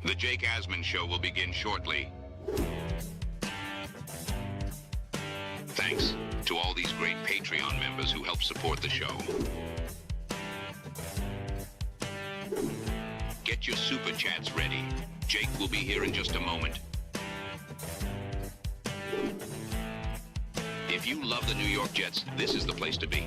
The Jake Asman Show will begin shortly. Thanks to all these great Patreon members who help support the show. Get your super chats ready. Jake will be here in just a moment. If you love the New York Jets, this is the place to be.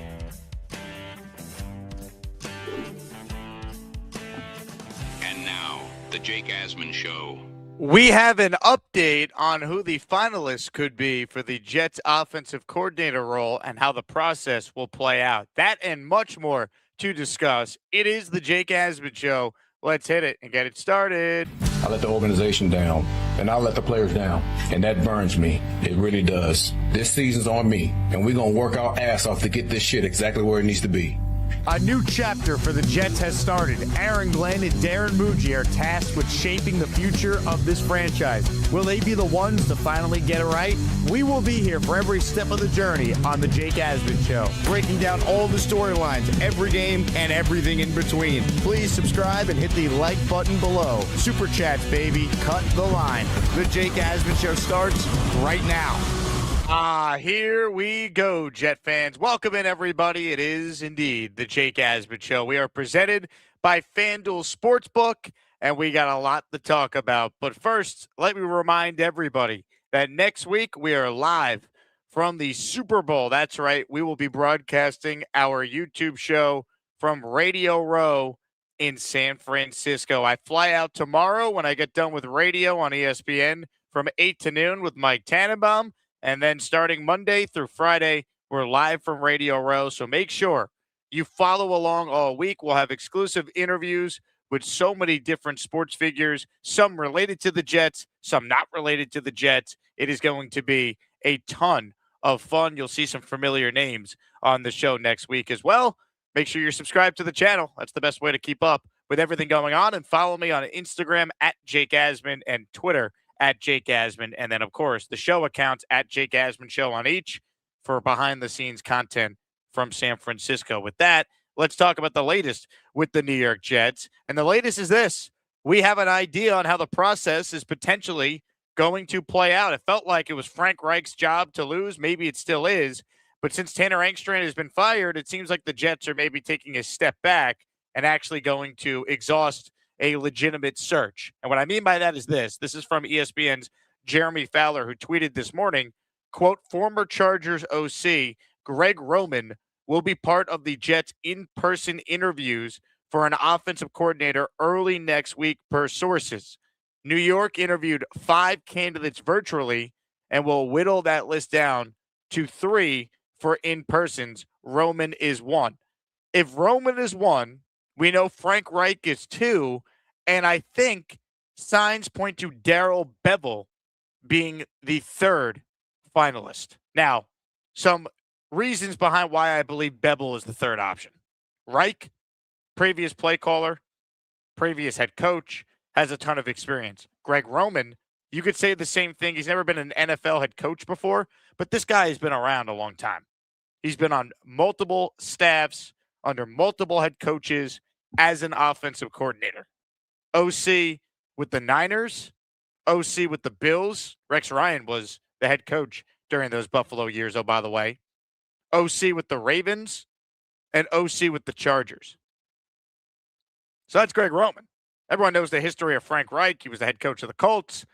And now, the Jake Asman Show. We have an update on who the finalists could be for the Jets offensive coordinator role and how the process will play out. That and much more to discuss. It is the Jake Asman Show. Let's hit it and get it started. I let the organization down, and I let the players down, and that burns me. It really does. This season's on me, and we're going to work our ass off to get this shit exactly where it needs to be. A new chapter for the Jets has started. Aaron Glenn and Darren Muji are tasked with shaping the future of this franchise. Will they be the ones to finally get it right? We will be here for every step of the journey on the Jake Asman Show, breaking down all the storylines, every game, and everything in between. Please subscribe and hit the like button below. Super Chats, baby. Cut the line. The Jake Asman Show starts right now. Here we go, Jet fans. Welcome in, everybody. It is indeed the Jake Asman Show. We are presented by FanDuel Sportsbook, and we got a lot to talk about. But first, let me remind everybody that next week we are live from the Super Bowl. That's right. We will be broadcasting our YouTube show from Radio Row in San Francisco. I fly out tomorrow when I get done with radio on ESPN from 8 to noon with Mike Tannenbaum. And then starting Monday through Friday, we're live from Radio Row. So make sure you follow along all week. We'll have exclusive interviews with so many different sports figures, some related to the Jets, some not related to the Jets. It is going to be a ton of fun. You'll see some familiar names on the show next week as well. Make sure you're subscribed to the channel. That's the best way to keep up with everything going on. And follow me on Instagram at Jake Asman and Twitter at Jake Asman, and then, of course, the show accounts at Jake Asman Show on each for behind-the-scenes content from San Francisco. With that, let's talk about the latest with the New York Jets. And the latest is this. We have an idea on how the process is potentially going to play out. It felt like it was Frank Reich's job to lose. Maybe it still is. But since Tanner Engstrand has been fired, it seems like the Jets are maybe taking a step back and actually going to exhaust a legitimate search. And what I mean by that is this. This is from ESPN's Jeremy Fowler, who tweeted this morning, quote, former Chargers OC Greg Roman will be part of the Jets' in-person interviews for an offensive coordinator early next week per sources. New York interviewed 5 candidates virtually and will whittle that list down to 3 for in-persons. Roman is one. If Roman is one, we know Frank Reich is 2, and I think signs point to Darrell Bevell being the 3rd finalist. Now, some reasons behind why I believe Bevell is the 3rd option. Reich, previous play caller, previous head coach, has a ton of experience. Greg Roman, you could say the same thing. He's never been an NFL head coach before, but this guy has been around a long time. He's been on multiple staffs, under multiple head coaches, as an offensive coordinator. OC with the Niners, OC with the Bills. Rex Ryan was the head coach during those Buffalo years, oh, by the way. OC with the Ravens, and OC with the Chargers. So that's Greg Roman. Everyone knows the history of Frank Reich. He was the head coach of the Colts.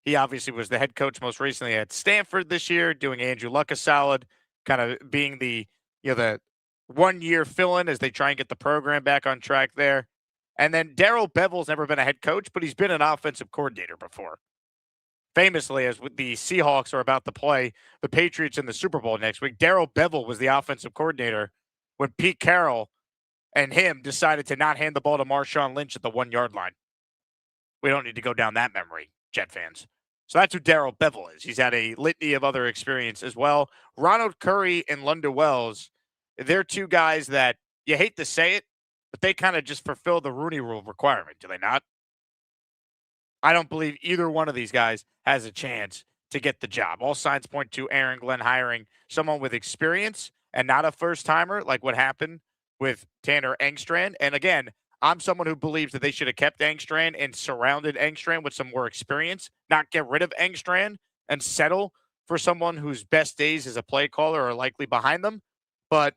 He obviously was the head coach most recently at Stanford this year, doing Andrew Luck a solid, kind of being the one-year fill-in as they try and get the program back on track there. And then Darrell Bevell's never been a head coach, but he's been an offensive coordinator before. Famously, as with the Seahawks are about to play the Patriots in the Super Bowl next week, Darrell Bevell was the offensive coordinator when Pete Carroll and him decided to not hand the ball to Marshawn Lynch at the 1-yard line. We don't need to go down that memory, Jet fans. So that's who Darrell Bevell is. He's had a litany of other experience as well. Ronald Curry and Lunda Wells, they're 2 guys that you hate to say it, but they kind of just fulfill the Rooney Rule requirement, do they not? I don't believe either one of these guys has a chance to get the job. All signs point to Aaron Glenn hiring someone with experience and not a first-timer like what happened with Tanner Engstrand. And again, I'm someone who believes that they should have kept Engstrand and surrounded Engstrand with some more experience, not get rid of Engstrand and settle for someone whose best days as a play caller are likely behind them. But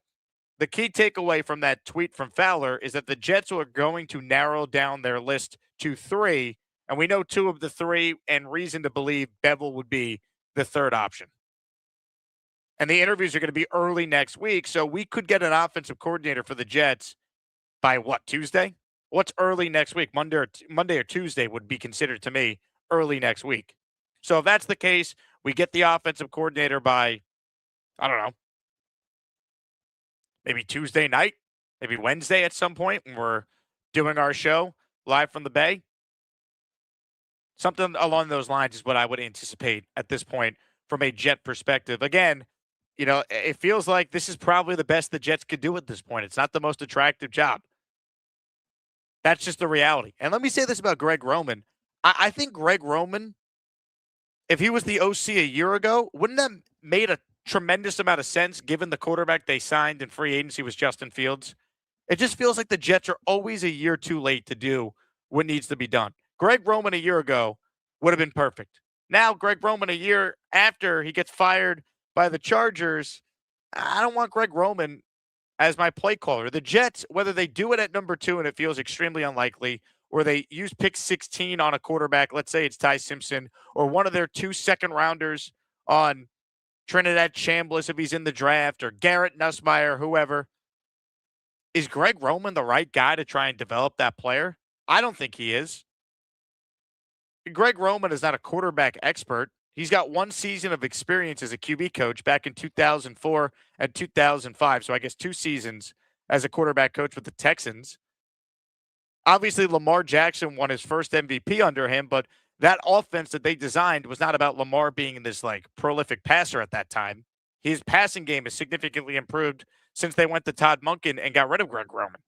the key takeaway from that tweet from Fowler is that the Jets are going to narrow down their list to 3, and we know 2 of the 3, and reason to believe Bevel would be the third option. And the interviews are going to be early next week, so we could get an offensive coordinator for the Jets by what, Tuesday? What's early next week? Monday or Tuesday would be considered to me early next week. So if that's the case, we get the offensive coordinator by, I don't know, maybe Tuesday night, maybe Wednesday at some point when we're doing our show live from the Bay. Something along those lines is what I would anticipate at this point from a Jet perspective. Again, it feels like this is probably the best the Jets could do at this point. It's not the most attractive job. That's just the reality. And let me say this about Greg Roman. I think Greg Roman, if he was the OC a year ago, wouldn't that have made a tremendous amount of sense given the quarterback they signed in free agency was Justin Fields? It just feels like the Jets are always a year too late to do what needs to be done. Greg Roman a year ago would have been perfect. Now, Greg Roman a year after he gets fired by the Chargers, I don't want Greg Roman as my play caller. The Jets, whether they do it at number 2 and it feels extremely unlikely, or they use pick 16 on a quarterback, let's say it's Ty Simpson, or one of their 2 second-rounders on Trinidad Chambliss if he's in the draft, or Garrett Nussmeier, whoever. Is Greg Roman the right guy to try and develop that player? I don't think he is. Greg Roman is not a quarterback expert. He's got 1 season of experience as a QB coach back in 2004 and 2005. So I guess 2 seasons as a quarterback coach with the Texans. Obviously, Lamar Jackson won his first MVP under him, but that offense that they designed was not about Lamar being this prolific passer at that time. His passing game has significantly improved since they went to Todd Monken and got rid of Greg Roman.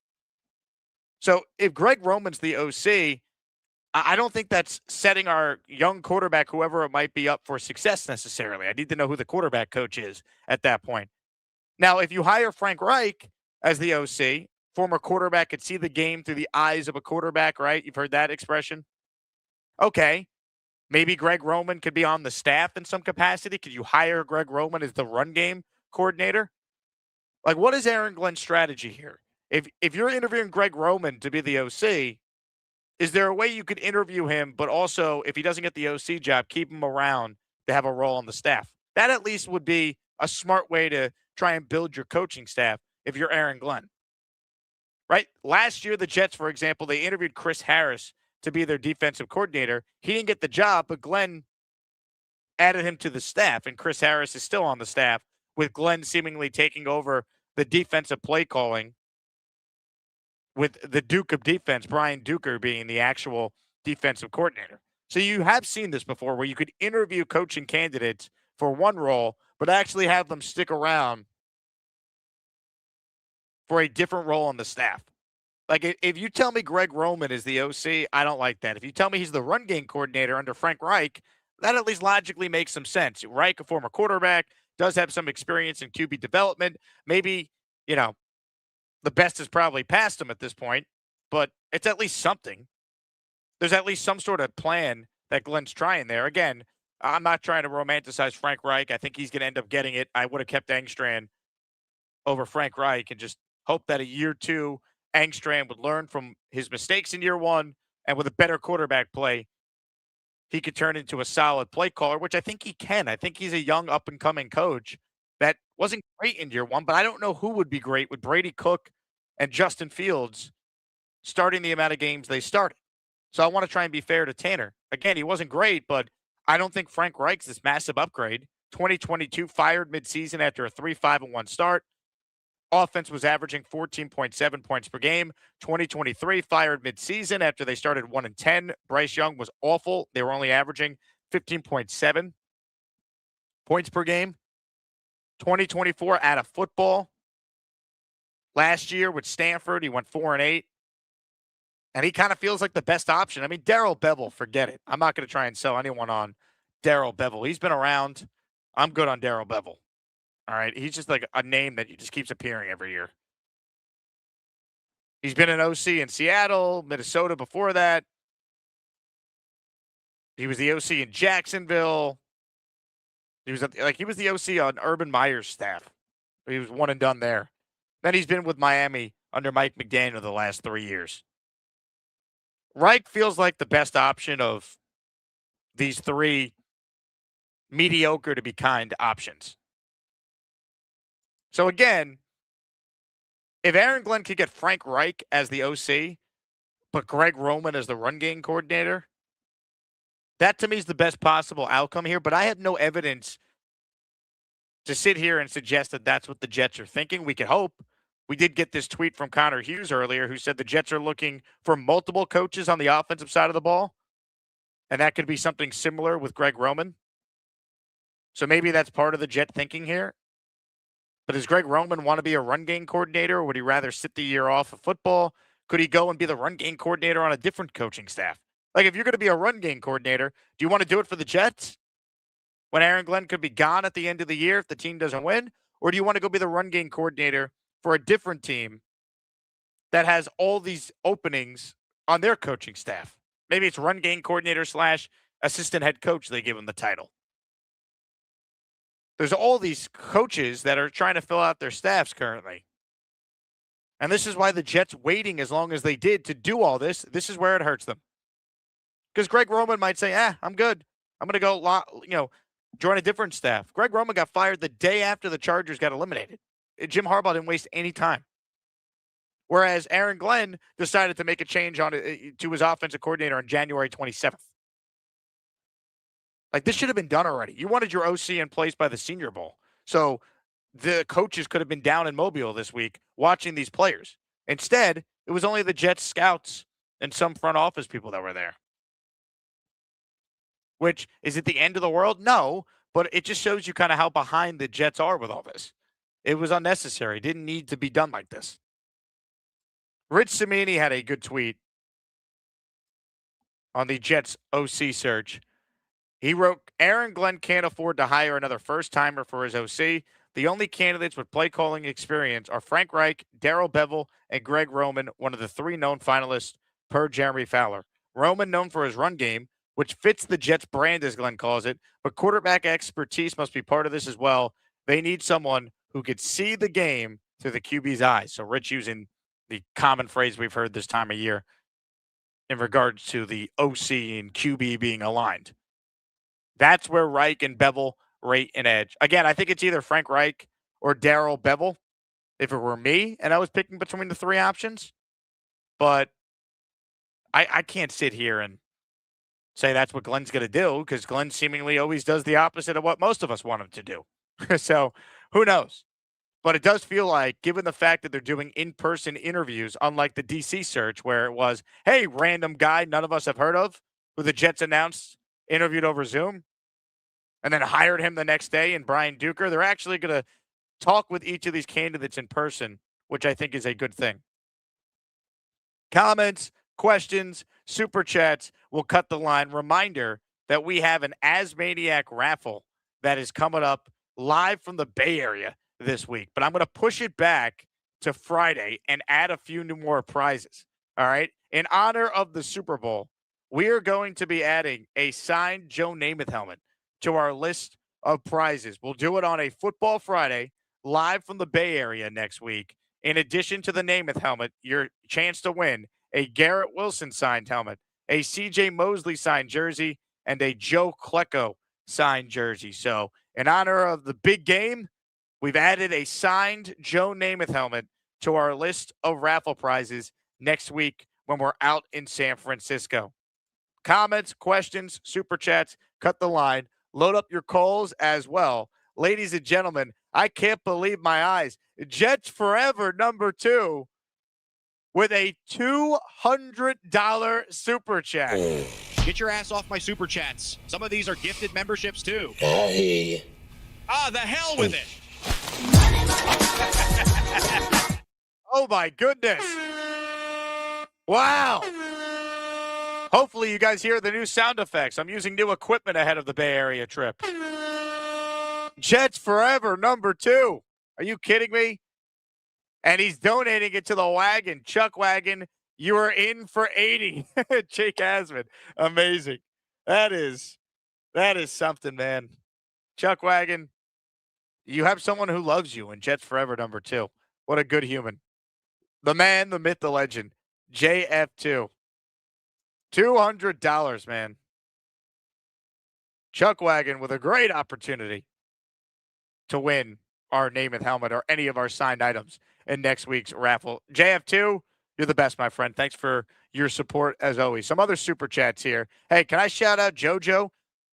So if Greg Roman's the OC, I don't think that's setting our young quarterback, whoever it might be, up for success necessarily. I need to know who the quarterback coach is at that point. Now, if you hire Frank Reich as the OC, former quarterback could see the game through the eyes of a quarterback, right? You've heard that expression. Okay. Maybe Greg Roman could be on the staff in some capacity. Could you hire Greg Roman as the run game coordinator? What is Aaron Glenn's strategy here? If you're interviewing Greg Roman to be the OC, is there a way you could interview him, but also, if he doesn't get the OC job, keep him around to have a role on the staff? That at least would be a smart way to try and build your coaching staff if you're Aaron Glenn. Right? Last year, the Jets, for example, they interviewed Chris Harris to be their defensive coordinator. He didn't get the job, but Glenn added him to the staff, and Chris Harris is still on the staff, with Glenn seemingly taking over the defensive play calling, with the Duke of defense, Brian Duker, being the actual defensive coordinator. So you have seen this before where you could interview coaching candidates for one role, but actually have them stick around for a different role on the staff. If you tell me Greg Roman is the OC, I don't like that. If you tell me he's the run game coordinator under Frank Reich, that at least logically makes some sense. Reich, a former quarterback, does have some experience in QB development. Maybe, the best is probably past him at this point, but it's at least something. There's at least some sort of plan that Glenn's trying there. Again, I'm not trying to romanticize Frank Reich. I think he's going to end up getting it. I would have kept Engstrand over Frank Reich and just hope that a year 2, Engstrand would learn from his mistakes in year 1, and with a better quarterback play, he could turn into a solid play caller, which I think he can. I think he's a young up-and-coming coach that wasn't great in year 1, but I don't know who would be great with Brady Cook and Justin Fields starting the amount of games they started. So I want to try and be fair to Tanner. Again, he wasn't great, but I don't think Frank Reich's this massive upgrade. 2022 fired midseason after a 3-5-1 start. Offense was averaging 14.7 points per game. 2023 fired midseason after they started 1-10. Bryce Young was awful. They were only averaging 15.7 points per game. 2024 out of football. Last year with Stanford, he went 4-8. And he kind of feels like the best option. I mean, Darrell Bevel, forget it. I'm not going to try and sell anyone on Darrell Bevel. He's been around. I'm good on Darrell Bevel. All right. He's just like a name that just keeps appearing every year. He's been an OC in Seattle, Minnesota before that. He was the OC in Jacksonville. He was the OC on Urban Meyer's staff. He was one and done there. Then he's been with Miami under Mike McDaniel the last 3 years. Reich feels like the best option of these three mediocre to be kind options. So again, if Aaron Glenn could get Frank Reich as the OC, but Greg Roman as the run game coordinator, that to me is the best possible outcome here. But I have no evidence to sit here and suggest that that's what the Jets are thinking. We can hope. We did get this tweet from Connor Hughes earlier who said the Jets are looking for multiple coaches on the offensive side of the ball. And that could be something similar with Greg Roman. So maybe that's part of the Jet thinking here. But does Greg Roman want to be a run game coordinator, or would he rather sit the year off of football? Could he go and be the run game coordinator on a different coaching staff? Like, if you're going to be a run game coordinator, do you want to do it for the Jets when Aaron Glenn could be gone at the end of the year if the team doesn't win? Or do you want to go be the run game coordinator for a different team that has all these openings on their coaching staff? Maybe it's run game coordinator / assistant head coach. They give him the title. There's all these coaches that are trying to fill out their staffs currently. And this is why the Jets waiting as long as they did to do all this. This is where it hurts them. Because Greg Roman might say, I'm good. I'm going to go, join a different staff. Greg Roman got fired the day after the Chargers got eliminated. Jim Harbaugh didn't waste any time. Whereas Aaron Glenn decided to make a change to his offensive coordinator on January 27th. Like, this should have been done already. You wanted your OC in place by the Senior Bowl. So the coaches could have been down in Mobile this week watching these players. Instead, it was only the Jets scouts and some front office people that were there. Which, is it the end of the world? No, but it just shows you kind of how behind the Jets are with all this. It was unnecessary. It didn't need to be done like this. Rich Cimini had a good tweet on the Jets OC search. He wrote, Aaron Glenn can't afford to hire another first-timer for his OC. The only candidates with play-calling experience are Frank Reich, Darrell Bevell, and Greg Roman, one of the 3 known finalists per Jeremy Fowler. Roman known for his run game, which fits the Jets brand, as Glenn calls it, but quarterback expertise must be part of this as well. They need someone who could see the game through the QB's eyes. So Rich using the common phrase we've heard this time of year in regards to the OC and QB being aligned. That's where Reich and Bevell rate an edge. Again, I think it's either Frank Reich or Darrell Bevell if it were me and I was picking between the 3 options. But I can't sit here and say that's what Glenn's going to do, because Glenn seemingly always does the opposite of what most of us want him to do. So who knows? But it does feel like, given the fact that they're doing in-person interviews, unlike the DC search where it was, hey, random guy none of us have heard of, who the Jets announced, interviewed over Zoom, and then hired him the next day in Brian Duker. They're actually going to talk with each of these candidates in person, which I think is a good thing. Comments, questions, super chats will cut the line. Reminder that we have an Asmaniac raffle that is coming up live from the Bay Area this week. But I'm going to push it back to Friday and add a few new more prizes. All right? In honor of the Super Bowl, we are going to be adding a signed Joe Namath helmet to our list of prizes. We'll do it on a Football Friday live from the Bay Area next week. In addition to the Namath helmet, your chance to win a Garrett Wilson signed helmet, a CJ Mosley signed jersey, and a Joe Klecko signed jersey. So in honor of the big game, we've added a signed Joe Namath helmet to our list of raffle prizes next week when we're out in San Francisco. Comments, questions, super chats, cut the line. Load up your calls as well. Ladies and gentlemen, I can't believe my eyes. Jets Forever #2 with a $200 super chat. Get your ass off my super chats. Some of these are gifted memberships too. Hey. The hell with it. Oh my goodness. Wow. Hopefully you guys hear the new sound effects. I'm using new equipment ahead of the Bay Area trip. Jets Forever #2. Are you kidding me? And he's donating it to the wagon. Chuck Wagon, you are in for 80. Jake Asman. Amazing. That is something, man. Chuck Wagon, you have someone who loves you in Jets Forever #2. What a good human. The man, the myth, the legend. JF2. $200, man. Chuck Wagon with a great opportunity to win our Namath helmet or any of our signed items in next week's raffle. JF2, you're the best, my friend. Thanks for your support as always. Some other super chats here. Hey, can I shout out JoJo?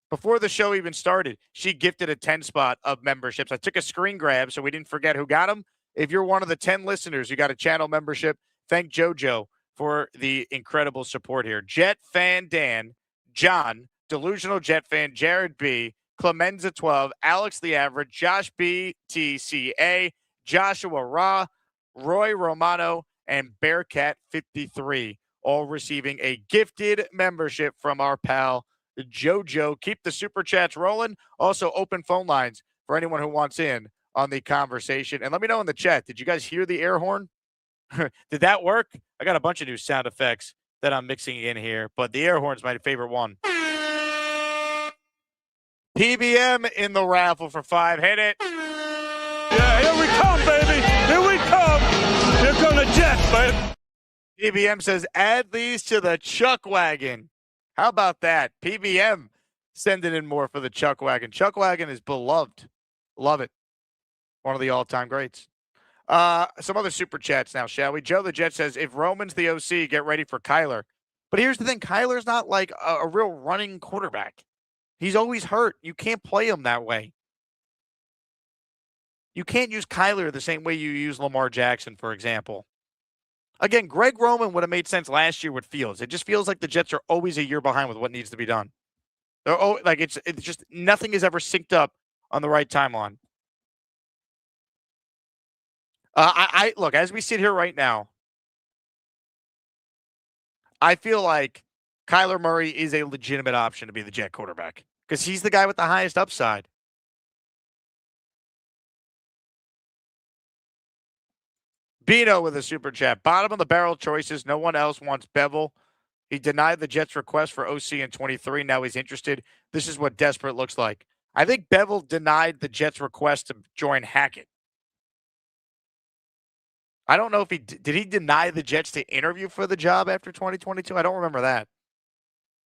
Before the show even started, she gifted a 10 spot of memberships. I took a screen grab so we didn't forget who got them. If you're one of the 10 listeners who got a channel membership, thank JoJo for the incredible support here. Jet Fan Dan, John, Delusional Jet Fan, Jared B., Clemenza 12, Alex the Average, Josh BTCA, Joshua Ra, Roy Romano, and Bearcat 53, all receiving a gifted membership from our pal JoJo. Keep the super chats rolling. Also, open phone lines for anyone who wants in on the conversation. And let me know in the chat, did you guys hear the air horn? Did that work? I got a bunch of new sound effects that I'm mixing in here, but the air horn's my favorite one. PBM in the raffle for 5. Hit it. Yeah, here we come, baby. Here we come. Here come the Jets, baby. PBM says, add these to the Chuck Wagon. How about that? PBM sending in more for the Chuck Wagon. Chuck Wagon is beloved. Love it. One of the all-time greats. Some other super chats now, shall we? Joe the Jet says, if Roman's the OC, get ready for Kyler. But here's the thing. Kyler's not like a real running quarterback. He's always hurt. You can't play him that way. You can't use Kyler the same way you use Lamar Jackson, for example. Again, Greg Roman would have made sense last year with Fields. It just feels like the Jets are always a year behind with what needs to be done. It's just nothing is ever synced up on the right timeline. I look, as we sit here right now, I feel like Kyler Murray is a legitimate option to be the Jet quarterback because he's the guy with the highest upside. Bino with a super chat. Bottom of the barrel choices. No one else wants Bevel. He denied the Jets' request for OC in 23. Now he's interested. This is what desperate looks like. I think Bevel denied the Jets' request to join Hackett. I don't know if did he deny the Jets to interview for the job after 2022? I don't remember that.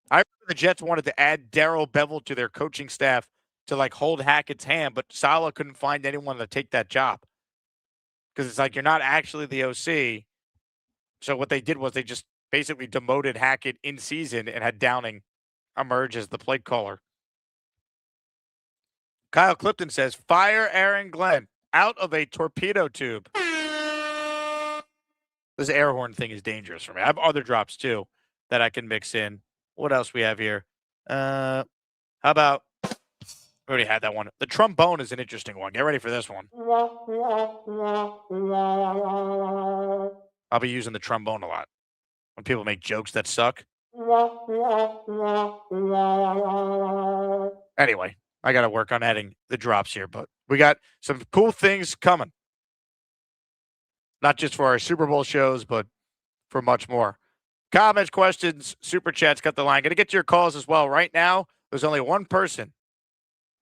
I remember the Jets wanted to add Darrell Bevel to their coaching staff to like hold Hackett's hand, but Saleh couldn't find anyone to take that job. Because it's like you're not actually the OC. So what they did was they just basically demoted Hackett in season and had Downing emerge as the play caller. Kyle Clifton says, fire Aaron Glenn out of a torpedo tube. This air horn thing is dangerous for me. I have other drops too that I can mix in. What else we have here? How about, we already had that one. The trombone is an interesting one. Get ready for this one. I'll be using the trombone a lot when people make jokes that suck. Anyway, I got to work on adding the drops here, but we got some cool things coming. Not just for our Super Bowl shows, but for much more. Comments, questions, super chats, cut the line. Going to get to your calls as well. Right now, there's only one person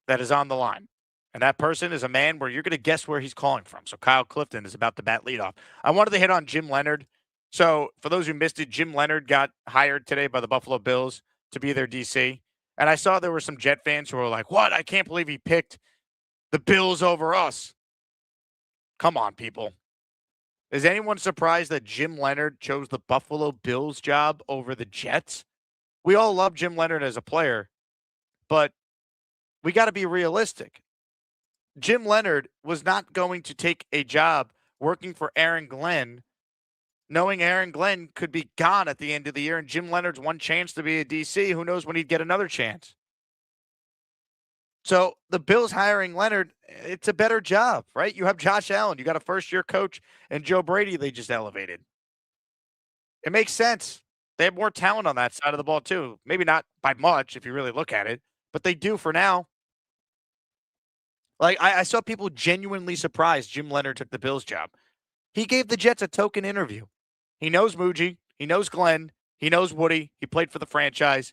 that is on the line. And that person is a man where you're going to guess where he's calling from. So Kyle Clifton is about to bat leadoff. I wanted to hit on Jim Leonhard. So for those who missed it, Jim Leonhard got hired today by the Buffalo Bills to be their DC. And I saw there were some Jet fans who were like, what? I can't believe he picked the Bills over us. Come on, people. Is anyone surprised that Jim Leonhard chose the Buffalo Bills job over the Jets? We all love Jim Leonhard as a player, but we got to be realistic. Jim Leonhard was not going to take a job working for Aaron Glenn, knowing Aaron Glenn could be gone at the end of the year, and Jim Leonhard's one chance to be a DC. Who knows when he'd get another chance? So the Bills hiring Leonhard, it's a better job, right? You have Josh Allen. You got a first-year coach, and Joe Brady they just elevated. It makes sense. They have more talent on that side of the ball, too. Maybe not by much if you really look at it, but they do for now. Like, I saw people genuinely surprised Jim Leonhard took the Bills job. He gave the Jets a token interview. He knows Muji. He knows Glenn. He knows Woody. He played for the franchise.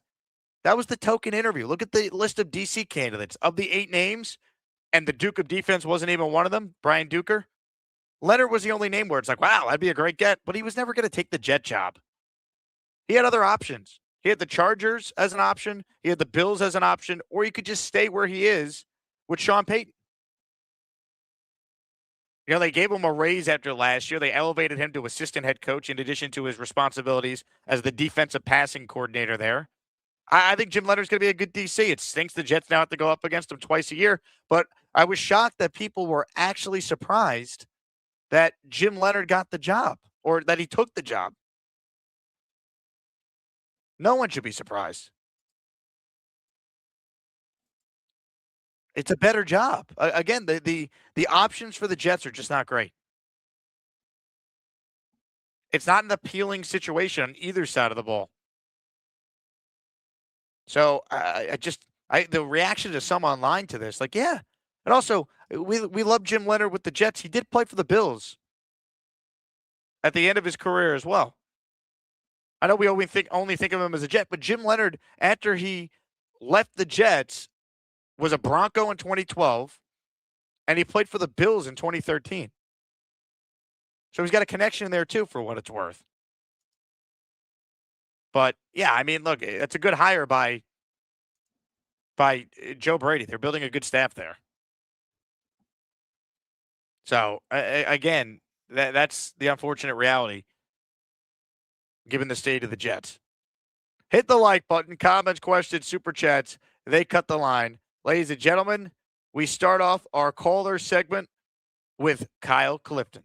That was the token interview. Look at the list of DC candidates. Of the 8 names, and the Duke of Defense wasn't even one of them, Brian Duker, Leonhard was the only name where it's like, wow, that'd be a great get, but he was never going to take the Jet job. He had other options. He had the Chargers as an option. He had the Bills as an option, or he could just stay where he is with Sean Payton. You know, they gave him a raise after last year. They elevated him to assistant head coach in addition to his responsibilities as the defensive passing coordinator there. I think Jim Leonhard's going to be a good DC. It stinks the Jets now have to go up against him twice a year, but I was shocked that people were actually surprised that Jim Leonhard got the job or that he took the job. No one should be surprised. It's a better job. Again, the options for the Jets are just not great. It's not an appealing situation on either side of the ball. So the reaction to some online to this, like, yeah. And also, we love Jim Leonhard with the Jets. He did play for the Bills at the end of his career as well. I know we only think of him as a Jet, but Jim Leonhard, after he left the Jets, was a Bronco in 2012, and he played for the Bills in 2013. So he's got a connection there, too, for what it's worth. But, yeah, I mean, look, it's a good hire by Joe Brady. They're building a good staff there. So, again, that's the unfortunate reality, given the state of the Jets. Hit the like button, comments, questions, super chats. They cut the line. Ladies and gentlemen, we start off our caller segment with Kyle Clifton.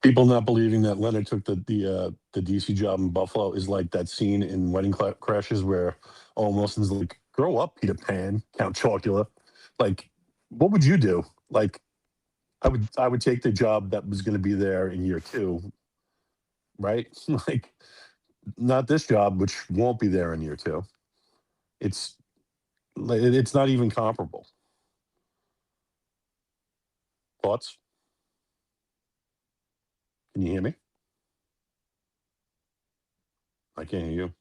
People not believing that Leonhard took the DC job in Buffalo is like that scene in Wedding Crashes where Owen Wilson's like, grow up, Peter Pan, Count Chocula. Like, what would you do? Like, I would take the job that was going to be there in year 2, right? Like, not this job, which won't be there in year 2. It's not even comparable. Thoughts? Can you hear me? I can't hear you.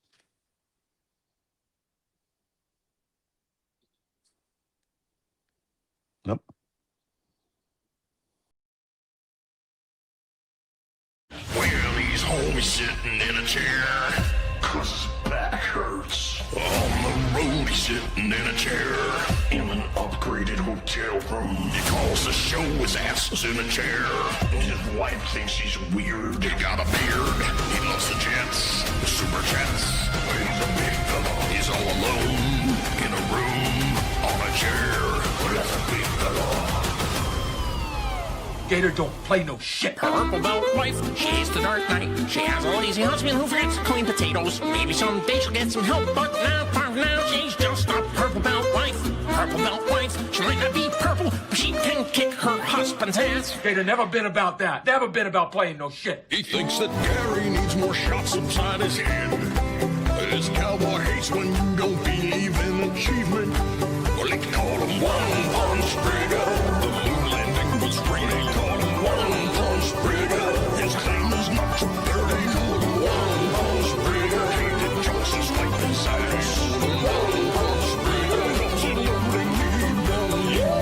Nope. Well, he's home, he's sitting in a chair, 'cause his back hurts. On the road, he's sitting in a chair, in an upgraded hotel room. He calls the show his ass is in a chair. His wife thinks he's weird. He got a beard. He loves the Jets, the Super Jets. He's a big fella. He's all alone in a room on a chair. That's a big fella. Gator don't play no shit. Her purple belt wife, she's the Dark Knight. She has a lazy husband who forgets to clean potatoes. Maybe someday she'll get some help, but now she's just a purple belt wife. Purple belt wife, she might not be purple, but she can kick her husband's ass. Gator never been about that. Never been about playing no shit. He thinks that Gary needs more shots inside his head. This cowboy hates when you don't believe in achievement. Well, they call him One Punch Brigger. The moon landing was free. They call him One Punch Brigger. His claim is not too dirty. One Punch Brigger. Hated jokes and spike inside. One Punch Brigger. Comes in loading me down.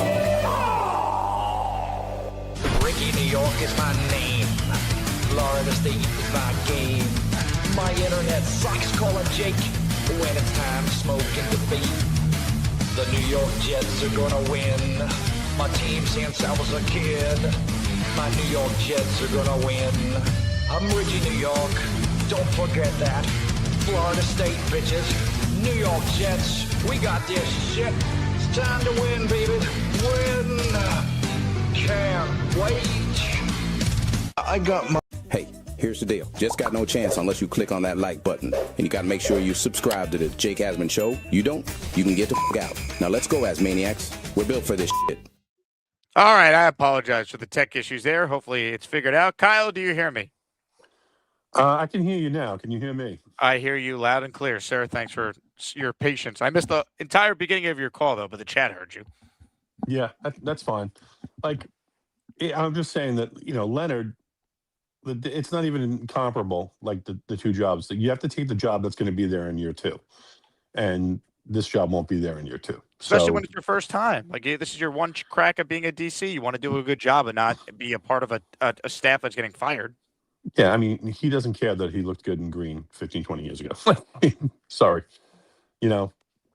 Ricky, New York is my name. Florida State is my game. My internet sucks, call it Jake. When it's time to smoke and debate, the New York Jets are gonna win. My team since I was a kid. My New York Jets are gonna win. I'm Ricky, New York. Don't forget that. Florida State, bitches. New York Jets. We got this shit. It's time to win, baby. Win. Can't wait. I got my. Hey, here's the deal. Just got no chance unless you click on that like button. And you got to make sure you subscribe to the Jake Asman Show. You don't, you can get the out. Now let's go, Asmaniacs. We're built for this shit. All right, I apologize for the tech issues there. Hopefully it's figured out. Kyle, do you hear me? I can hear you now. Can you hear me? I hear you loud and clear, sir. Thanks for your patience. I missed the entire beginning of your call, though, but the chat heard you. Yeah, that's fine. Like, I'm just saying that, Leonhard, it's not even comparable, like the two jobs. You have to take the job that's going to be there in year 2. And this job won't be there in year 2. Especially when it's your first time. Like, this is your one crack at being a DC. You want to do a good job and not be a part of a staff that's getting fired. Yeah, I mean, he doesn't care that he looked good in green 15, 20 years ago. Sorry.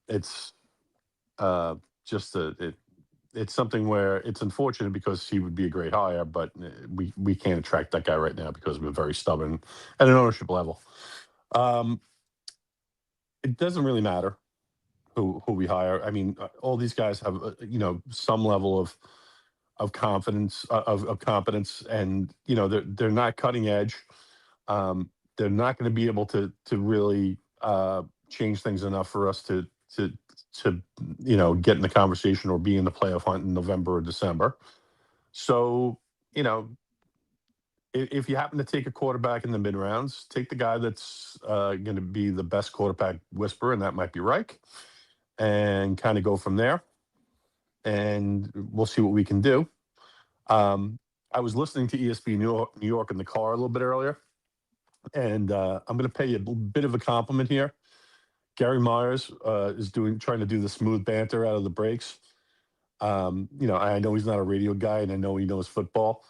It's just it's something where it's unfortunate because he would be a great hire, but we can't attract that guy right now because we're very stubborn at an ownership level. It doesn't really matter who we hire. I mean, all these guys have some level of confidence of competence, and they're not cutting edge. They're not going to be able to really change things enough for us to get in the conversation or be in the playoff hunt in November or December. So if you happen to take a quarterback in the mid rounds, take the guy that's going to be the best quarterback whisperer, and that might be Reich, and kind of go from there. And we'll see what we can do. I was listening to ESPN New York in the car a little bit earlier, and I'm going to pay you a bit of a compliment here. Gary Myers is trying to do the smooth banter out of the breaks. I know he's not a radio guy, and I know he knows football,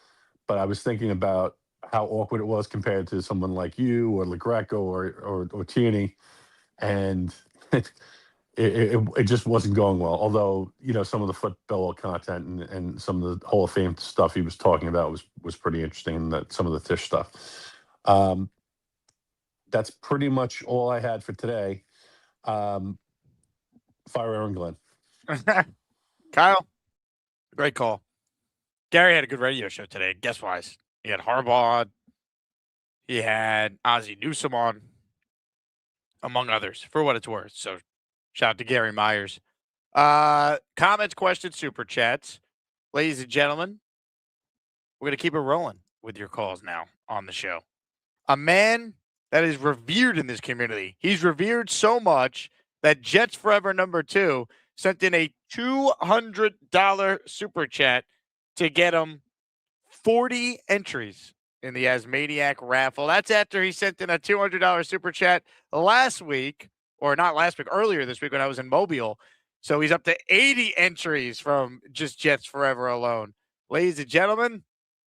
but I was thinking about how awkward it was compared to someone like you or LaGreco or Tierney, and it just wasn't going well. Although, some of the football content and some of the Hall of Fame stuff he was talking about was pretty interesting, and that some of the Tisch stuff. That's pretty much all I had for today. Fire Aaron Glenn. Kyle, great call. Gary had a good radio show today, guess-wise. He had Harbaugh on. He had Ozzie Newsome on, among others, for what it's worth. So shout out to Gary Myers. Comments, questions, super chats. Ladies and gentlemen, we're going to keep it rolling with your calls now on the show. A man that is revered in this community. He's revered so much that Jets Forever #2 sent in a $200 super chat to get him 40 entries in the Asmaniac raffle. That's after he sent in a $200 super chat last week, or not last week, earlier this week when I was in Mobile. So he's up to 80 entries from just Jets Forever alone. Ladies and gentlemen,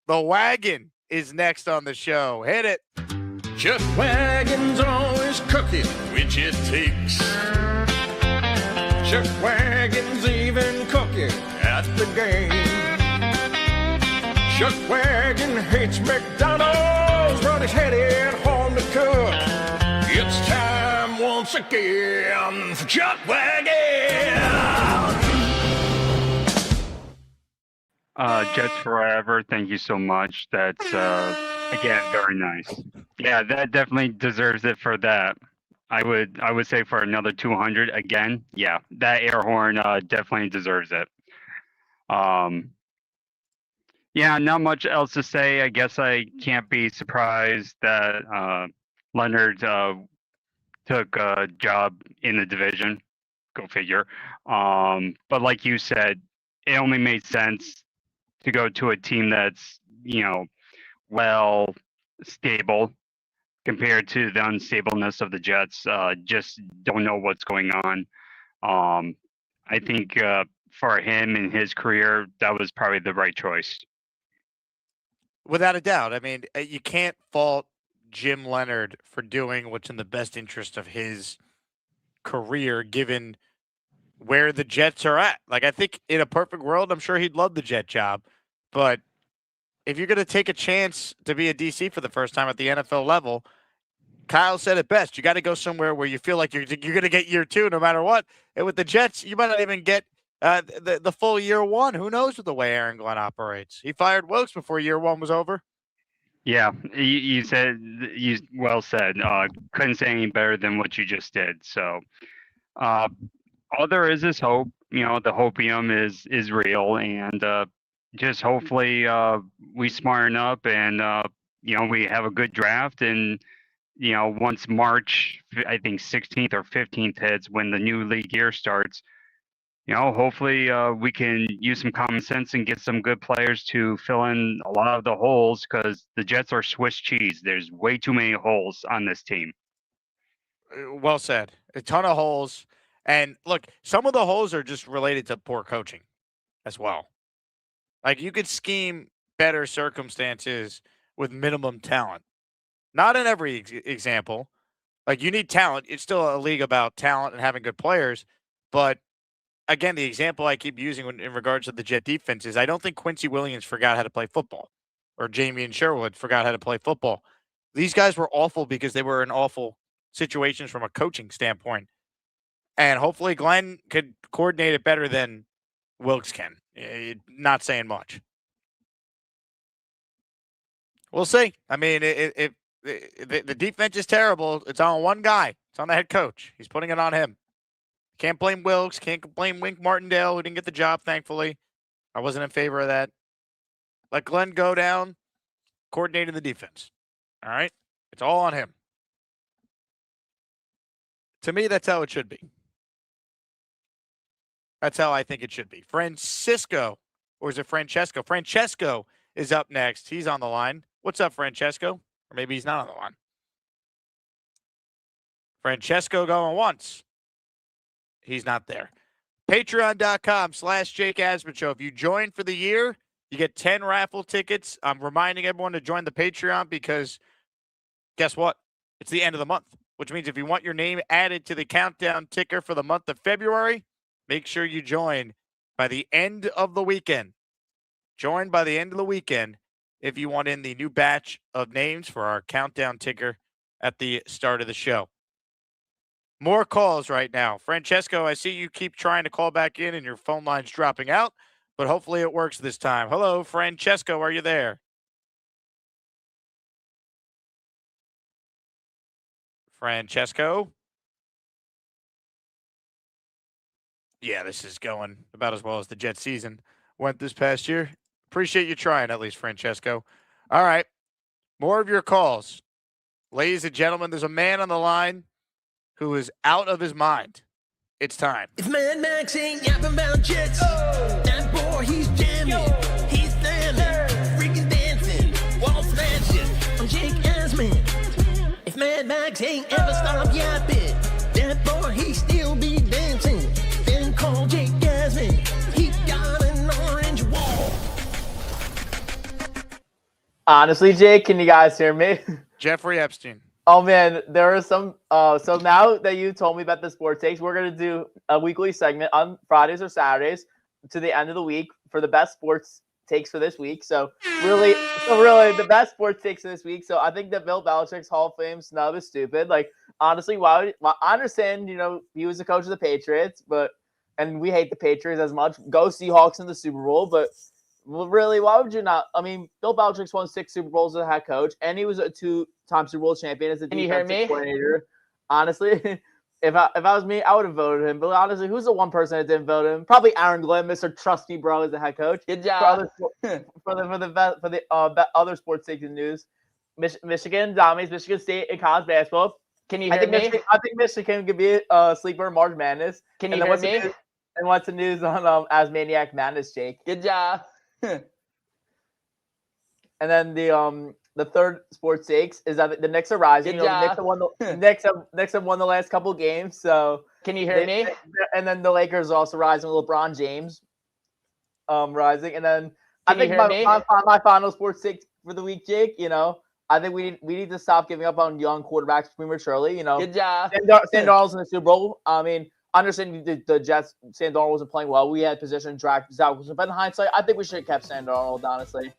the wagon is next on the show. Hit it. Jet wagons always cooking, which it takes. Jet wagons even cooking at the game. Chuck Wagon hates McDonald's, but he's headed home to cook. It's time once again for Chuck Wagon. Jets Forever, thank you so much. That's, again, very nice. Yeah, that definitely deserves it for that. I would say for another 200 again. Yeah, that air horn definitely deserves it. Yeah, not much else to say. I guess I can't be surprised that Leonhard took a job in the division. Go figure. But like you said, it only made sense to go to a team that's, well, stable compared to the unstableness of the Jets. Just don't know what's going on. I think for him in his career, that was probably the right choice. Without a doubt. I mean, you can't fault Jim Leonhard for doing what's in the best interest of his career, given where the Jets are at. Like, I think in a perfect world, I'm sure he'd love the Jet job. But if you're going to take a chance to be a DC for the first time at the NFL level, Kyle said it best. You got to go somewhere where you feel like you're going to get year 2 no matter what. And with the Jets, you might not even get the full year 1. Who knows with the way Aaron Glenn operates? He fired Wilkes before year 1 was over. Yeah, you said you well said. Couldn't say any better than what you just did. So, all there is hope. You know, the hopium is real, and just hopefully we smarten up and you know we have a good draft. And you know, once March, I think 16th or 15th hits, when the new league year starts, you know, hopefully we can use some common sense and get some good players to fill in a lot of the holes because the Jets are Swiss cheese. There's way too many holes on this team. Well said. A ton of holes. And look, some of the holes are just related to poor coaching as well. Like you could scheme better circumstances with minimum talent. Not in every example. Like you need talent. It's still a league about talent and having good players. But again, the example I keep using in regards to the Jet defense is I don't think Quincy Williams forgot how to play football or Jamie and Sherwood forgot how to play football. These guys were awful because they were in awful situations from a coaching standpoint. And hopefully Glenn could coordinate it better than Wilkes can. Not saying much. We'll see. I mean, if the defense is terrible, it's on one guy. It's on the head coach. He's putting it on him. Can't blame Wilkes. Can't blame Wink Martindale, who didn't get the job, thankfully. I wasn't in favor of that. Let Glenn go down, coordinating the defense. All right? It's all on him. To me, that's how it should be. That's how I think it should be. Francisco, or is it Francesco? Francesco is up next. He's on the line. What's up, Francesco? Or maybe he's not on the line. Francesco going once. He's not there. Patreon.com/Jake Asman Show. If you join for the year, you get 10 raffle tickets. I'm reminding everyone to join the Patreon because guess what? It's the end of the month, which means if you want your name added to the countdown ticker for the month of February, make sure you join by the end of the weekend. Join by the end of the weekend if you want in the new batch of names for our countdown ticker at the start of the show. More calls right now. Francesco, I see you keep trying to call back in and your phone line's dropping out, but hopefully it works this time. Hello, Francesco, are you there? Francesco? Yeah, this is going about as well as the Jet season went this past year. Appreciate you trying, at least, Francesco. All right. More of your calls. Ladies and gentlemen, there's a man on the line who is out of his mind. It's time. If Mad Max ain't yapping about Jets, that boy, he's jamming. He's slamming, freaking dancing, wall smashing. I'm Jake Asman. If Mad Max ain't ever stopped yapping, that boy, he still be dancing. Then call Jake Asman. He got an orange wall. Honestly, Jake, can you guys hear me? Jeffrey Epstein. Oh man, there are some. So now that you told me about the sports takes, we're gonna do a weekly segment on Fridays or Saturdays to the end of the week for the best sports takes for this week. So really, the best sports takes this week. So I think that Bill Belichick's Hall of Fame snub is stupid. Like honestly, why I understand, you know, he was the coach of the Patriots, and we hate the Patriots as much. Go Seahawks in the Super Bowl, but. Well, really, why would you not? I mean, Bill Belichick's won 6 Super Bowls as a head coach, and he was a 2-time Super Bowl champion as a defensive coordinator. Honestly, if I was me, I would have voted him. But honestly, who's the one person that didn't vote him? Probably Aaron Glenn, Mr. Trusty Bro, as the head coach. Good job. For the other sports taking news, Michigan dominates Michigan State in college basketball. Can you hear me? I think Michigan could be a sleeper in March Madness. Can you hear me? And what's the news on Asmaniac Madness, Jake? Good job. And then the third sports takes is that the Knicks are rising. Good job. The Knicks have won the last couple games. So can you hear me? And then the Lakers are also rising with LeBron James rising. And then Can I think my final sports take for the week, Jake, you know, I think we need to stop giving up on young quarterbacks prematurely. You know, good job. Sam Darnold's in the Super Bowl. I mean, understanding the Jets, Sam Darnold wasn't playing well. We had position draft Zach Wilson, but in hindsight, I think we should have kept Sam Darnold, honestly.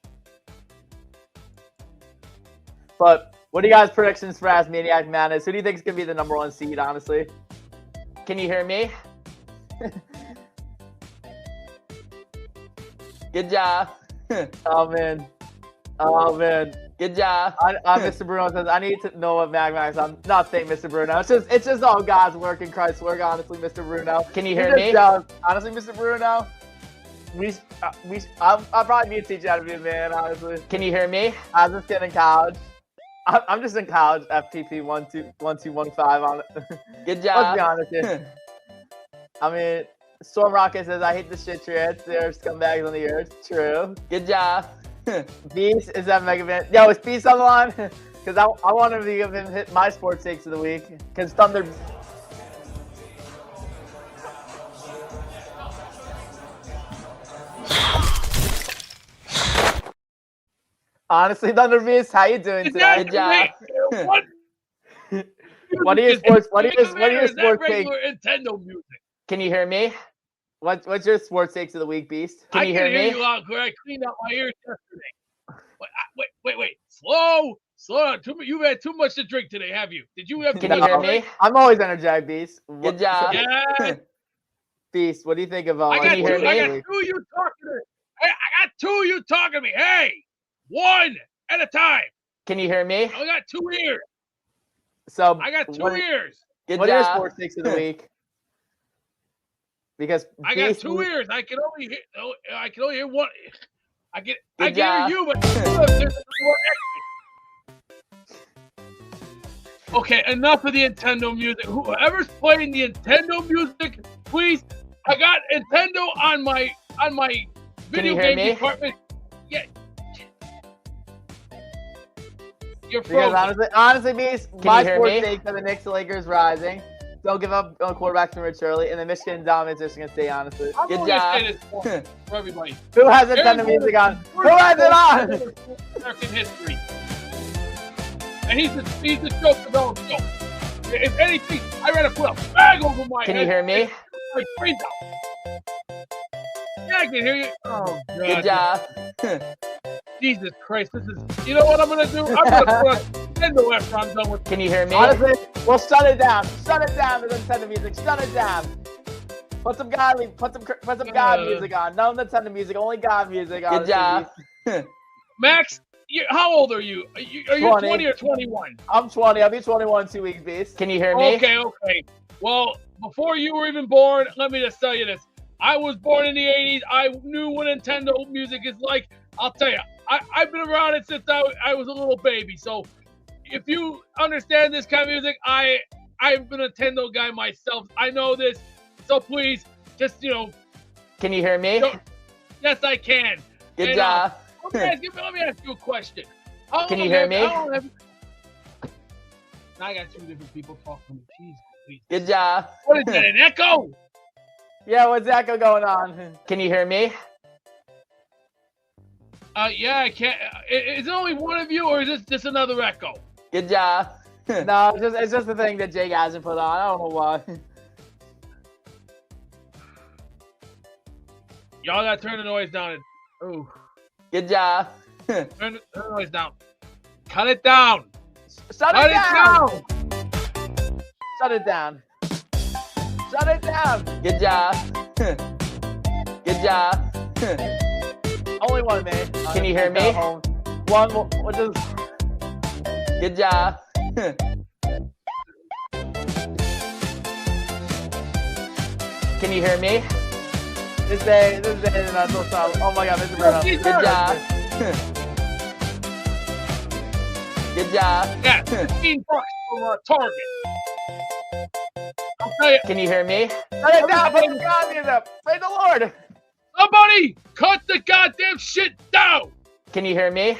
But what are you guys' predictions for Asmaniac Madness? Who do you think is going to be the number 1 seed, honestly? Can you hear me? Good job. Oh, man. Oh man, Good job. Mr. Bruno says I need to know what Magmax. I'm not saying Mr. Bruno. It's just all God's work in Christ's work. Honestly, Mr. Bruno. Can you hear me? Honestly, Mr. Bruno. I'll probably need to teach you how to be a man. Honestly. Can you hear me? I was just getting in college. I'm just in college. FPP 1215 on it. Good job. Let's be honest here. I mean, Storm Rocket says I hate the shit treats. They're scumbags on the earth. True. Good job. Beast is that Mega Man. Yo, is Beast on the line? Because I want him to give him hit my sports takes of the week. Because Thunder. Honestly, Thunder Beast, how you doing today? Good job. What are your sports? What are your sports takes? Nintendo music. Can you hear me? What's your sports takes of the week, Beast? Can you hear me? I can hear you out clear. I cleaned out my ears yesterday. Wait. Slow down. You've had too much to drink today, have you? Did you have? Can you hear me? I'm always energized, Beast. Good job. Yeah. Beast, what do you think of? I got you hear two. me? I got two of you talking to me. Hey, I got two of you talking to me. Hey, one at a time. Can you hear me? I got 2 ears. So I got 2 ears. Good what are your job. sports takes of the week? Because I got 2 ears. I can only hear one. I can Good hear job. you, but okay, enough of the Nintendo music. Whoever's playing the Nintendo music, please. I got Nintendo on my video hear game me? department. Yeah. You're Because frozen. honestly, Beast, Can my you hear sports me? takes are the Knicks, the Lakers rising. Don't give up on quarterbacks from Rich Early, and the Michigan dominance is going to stay, honestly. I'm Good only job. saying this for everybody. Who has Nintendo music on? Who has it on? American history. And he's a joke about himself. If anything, I'd rather put a bag over my Can head. you hear me? My brains out. Yeah, I can hear you. Oh, God. Good job. Jesus Christ, this is. You know what I'm gonna do? I'm gonna put a Nintendo after I'm done with. Can you hear me? Honestly, well, shut it down. Shut it down, the Nintendo music. Shut it down. Put some God music on. No Nintendo music, only God music. Good job. Max, how old are you? Are you 20 or 21? I'm 20. I'll be 21 in 2 weeks, Beast. Can you hear me? Okay. Well, before you were even born, let me just tell you this. I was born in the 80s. I knew what Nintendo music is like. I'll tell you, I've been around it since I was a little baby. So if you understand this kind of music, I've been a Nintendo guy myself. I know this. So please, just, Can you hear me? Yes, I can. Good job. Let me ask you a question. Can you hear me? Now I got 2 different people talking to me. Jeez, please. Good job. What is that, an echo? Yeah, what's echo going on? Can you hear me? Yeah, I can't. Is it only one of you, or is this just another echo? Good job. No, it's just the thing that Jake hasn't put on. I don't know why. Y'all gotta turn the noise down. Oh, Good job. turn the noise down. Cut it down. Shut Cut it down. down. Shut it down. Shut it down. Good job. Good job. Only one, man. Can you hear me? One. What does? Good job. Can you hear me? This day is not so solid. Oh my God, Mr. Bruno. Good job. Good job. Yeah, $15 from Target. I'll tell you. Can you hear me? Shut it down. Put some God music up. Praise the Lord. Somebody cut the goddamn shit down. Can you hear me?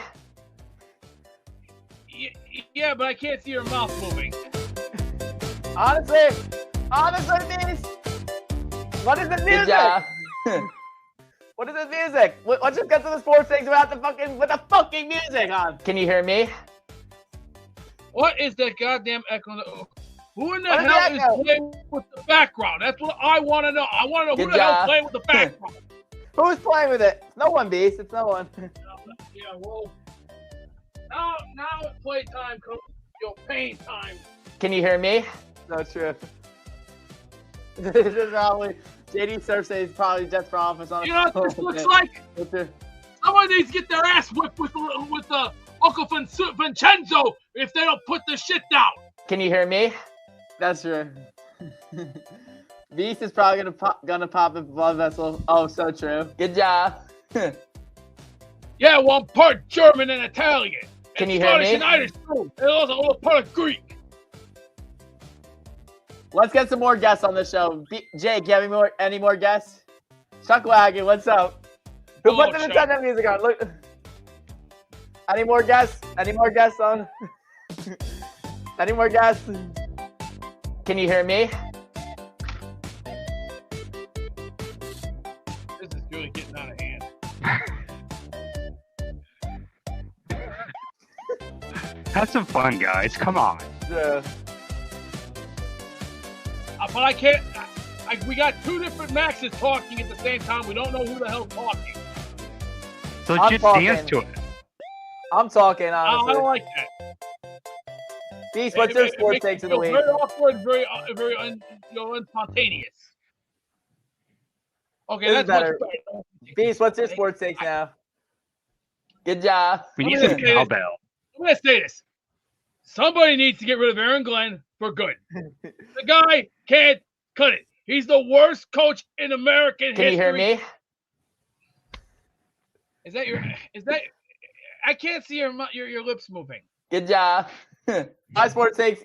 Yeah, but I can't see your mouth moving. Honestly, Beast. What is the Good music? job. What is the music? Let's just get to the sports things with the fucking music on. Can you hear me? What is that goddamn echo? Who in the What is hell the is echo? playing with the background? That's what I want to know. I want to know who Good the hell's job. playing with the background. Who's playing with it? No one, Beast. It's no one. Yeah, well, now it's playtime comes, pain time. Can you hear me? So true. This is probably JD Cersei is probably just for office on. You know what this looks like? Somebody somebody needs to get their ass whipped with Uncle Vincenzo if they don't put the shit down. Can you hear me? That's true. Beast is probably gonna pop a blood vessel. Oh, so true. Good job. Yeah, well, I'm part German and Italian. Can and you hear Scottish me? and Irish too. And also a little part of Greek. Let's get some more guests on the show. Jake, you have any more guests? Chuckwagon, what's up? Who Hello, put the Chuck. Nintendo music on? Look. Any more guests? Any more guests on? Any more guests? Can you hear me? This is really getting out of hand. Have some fun, guys. Come on. Yeah. But I can't. We got two different Maxes talking at the same time. We don't know who the hell's talking. So I'm just talking. dance to it. I'm talking, I honestly. don't like that. Beast, what's your sports It makes takes me of the feel week? very awkward, very unspontaneous. Okay, This is that's better. much better. Beast, what's your sports takes now? Good job. We need I'm some gonna say this. cowbell. I'm gonna say this. Somebody needs to get rid of Aaron Glenn for good. The guy can't cut it. He's the worst coach in American Can history. you hear me? Is that? I can't see your lips moving. Good job. My sports takes,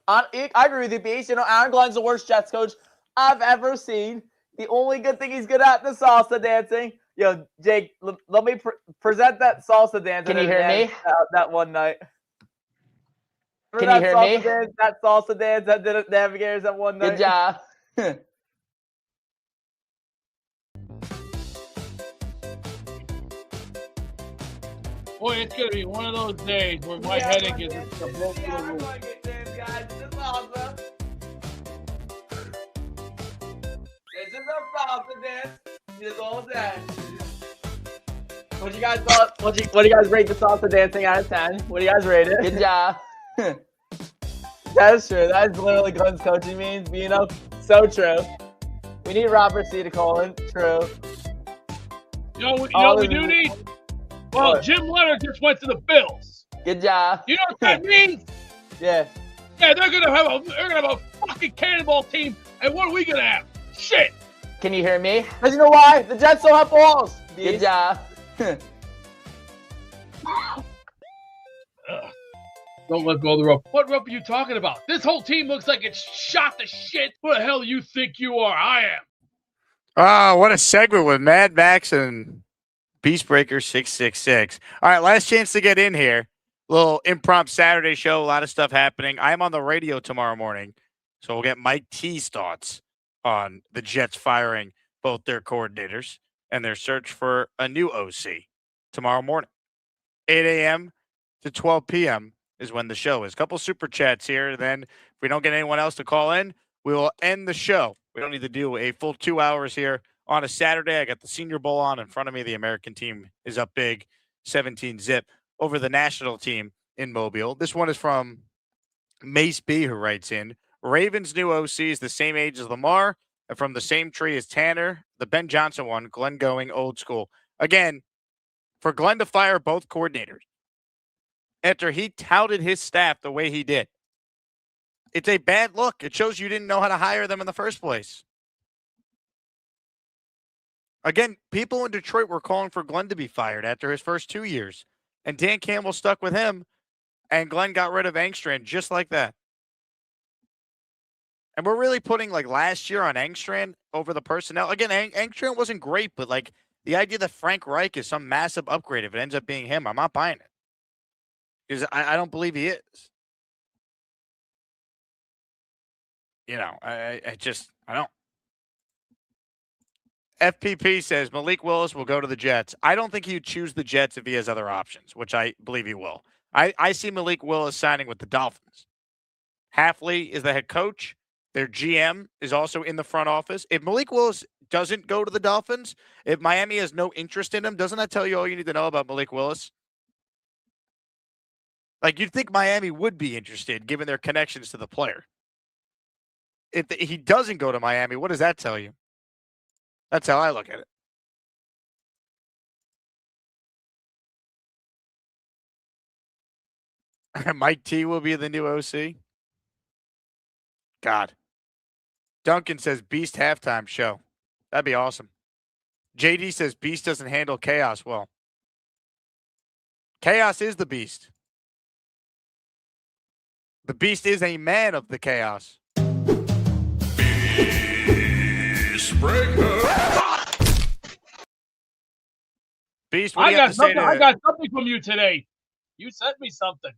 I agree with you, Beast. Aaron Glenn's the worst Jets coach I've ever seen. The only good thing he's good at is salsa dancing. Jake, let me present that salsa dance. Can you hear me? That one night. Can you hear me? That salsa dance that did at Navigators that one night. Good job. Boy, it's gonna be one of those days where my headache is just a blow through the roof. This is a salsa dance. This all day. What you guys thought? What do you guys rate the salsa dancing out of 10? What do you guys rate it? Good job. That's true. That is literally Glenn's coaching means. So true. We need Robert C to call in. True. You know what we do need? Well, What? Jim Leonhard just went to the Bills. Good job. You know what that means? Yeah. Yeah, they're gonna have a fucking cannonball team, and what are we gonna have? Shit. Can you hear me? Because you know why? The Jets don't have balls. Good job. Don't let go of the rope. What rope are you talking about? This whole team looks like it's shot to shit. Who the hell do you think you are? I am. Oh, what a segment with Mad Max and Beastbreaker 666. All right, last chance to get in here. Little impromptu Saturday show, a lot of stuff happening. I'm on the radio tomorrow morning, so we'll get Mike T's thoughts on the Jets firing both their coordinators and their search for a new OC tomorrow morning. 8 a.m. to 12 p.m. is when the show is. A couple super chats here. Then if we don't get anyone else to call in, we will end the show. We don't need to do a full 2 hours here on a Saturday. I got the Senior Bowl on in front of me. The American team is up big, 17-zip over the national team in Mobile. This one is from Mace B, who writes in, Ravens' new OC is the same age as Lamar and from the same tree as Tanner. The Ben Johnson one, Glenn going old school. Again, for Glenn to fire both coordinators after he touted his staff the way he did, it's a bad look. It shows you didn't know how to hire them in the first place. Again, people in Detroit were calling for Glenn to be fired after his first 2 years. And Dan Campbell stuck with him, and Glenn got rid of Engstrand just like that. And we're really putting, last year on Engstrand over the personnel. Again, Engstrand wasn't great, but, the idea that Frank Reich is some massive upgrade, if it ends up being him, I'm not buying it. Because I don't believe he is. I don't. FPP says Malik Willis will go to the Jets. I don't think he would choose the Jets if he has other options, which I believe he will. I see Malik Willis signing with the Dolphins. Halfley is the head coach. Their GM is also in the front office. If Malik Willis doesn't go to the Dolphins, if Miami has no interest in him, doesn't that tell you all you need to know about Malik Willis? You'd think Miami would be interested given their connections to the player. If he doesn't go to Miami, what does that tell you? That's how I look at it. Mike T will be the new OC. God. Duncan says Beast halftime show. That'd be awesome. JD says Beast doesn't handle chaos well. Chaos is the Beast. The Beast is a man of the chaos. Beast, what do you have to say to I got something from you today. You sent me something.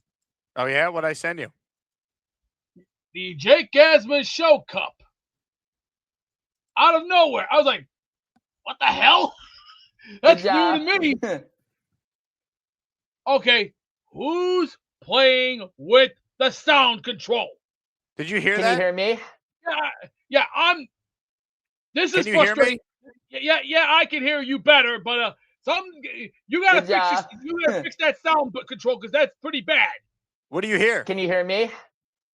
Oh, yeah? What'd I send you? The Jake Asman Show Cup. Out of nowhere. I was like, what the hell? That's new to me. Okay. Who's playing with the sound control? Did you hear that? Can you hear me? Yeah, this is frustrating. Yeah, I can hear you better, but you gotta fix that sound control because that's pretty bad. What do you hear? Can you hear me?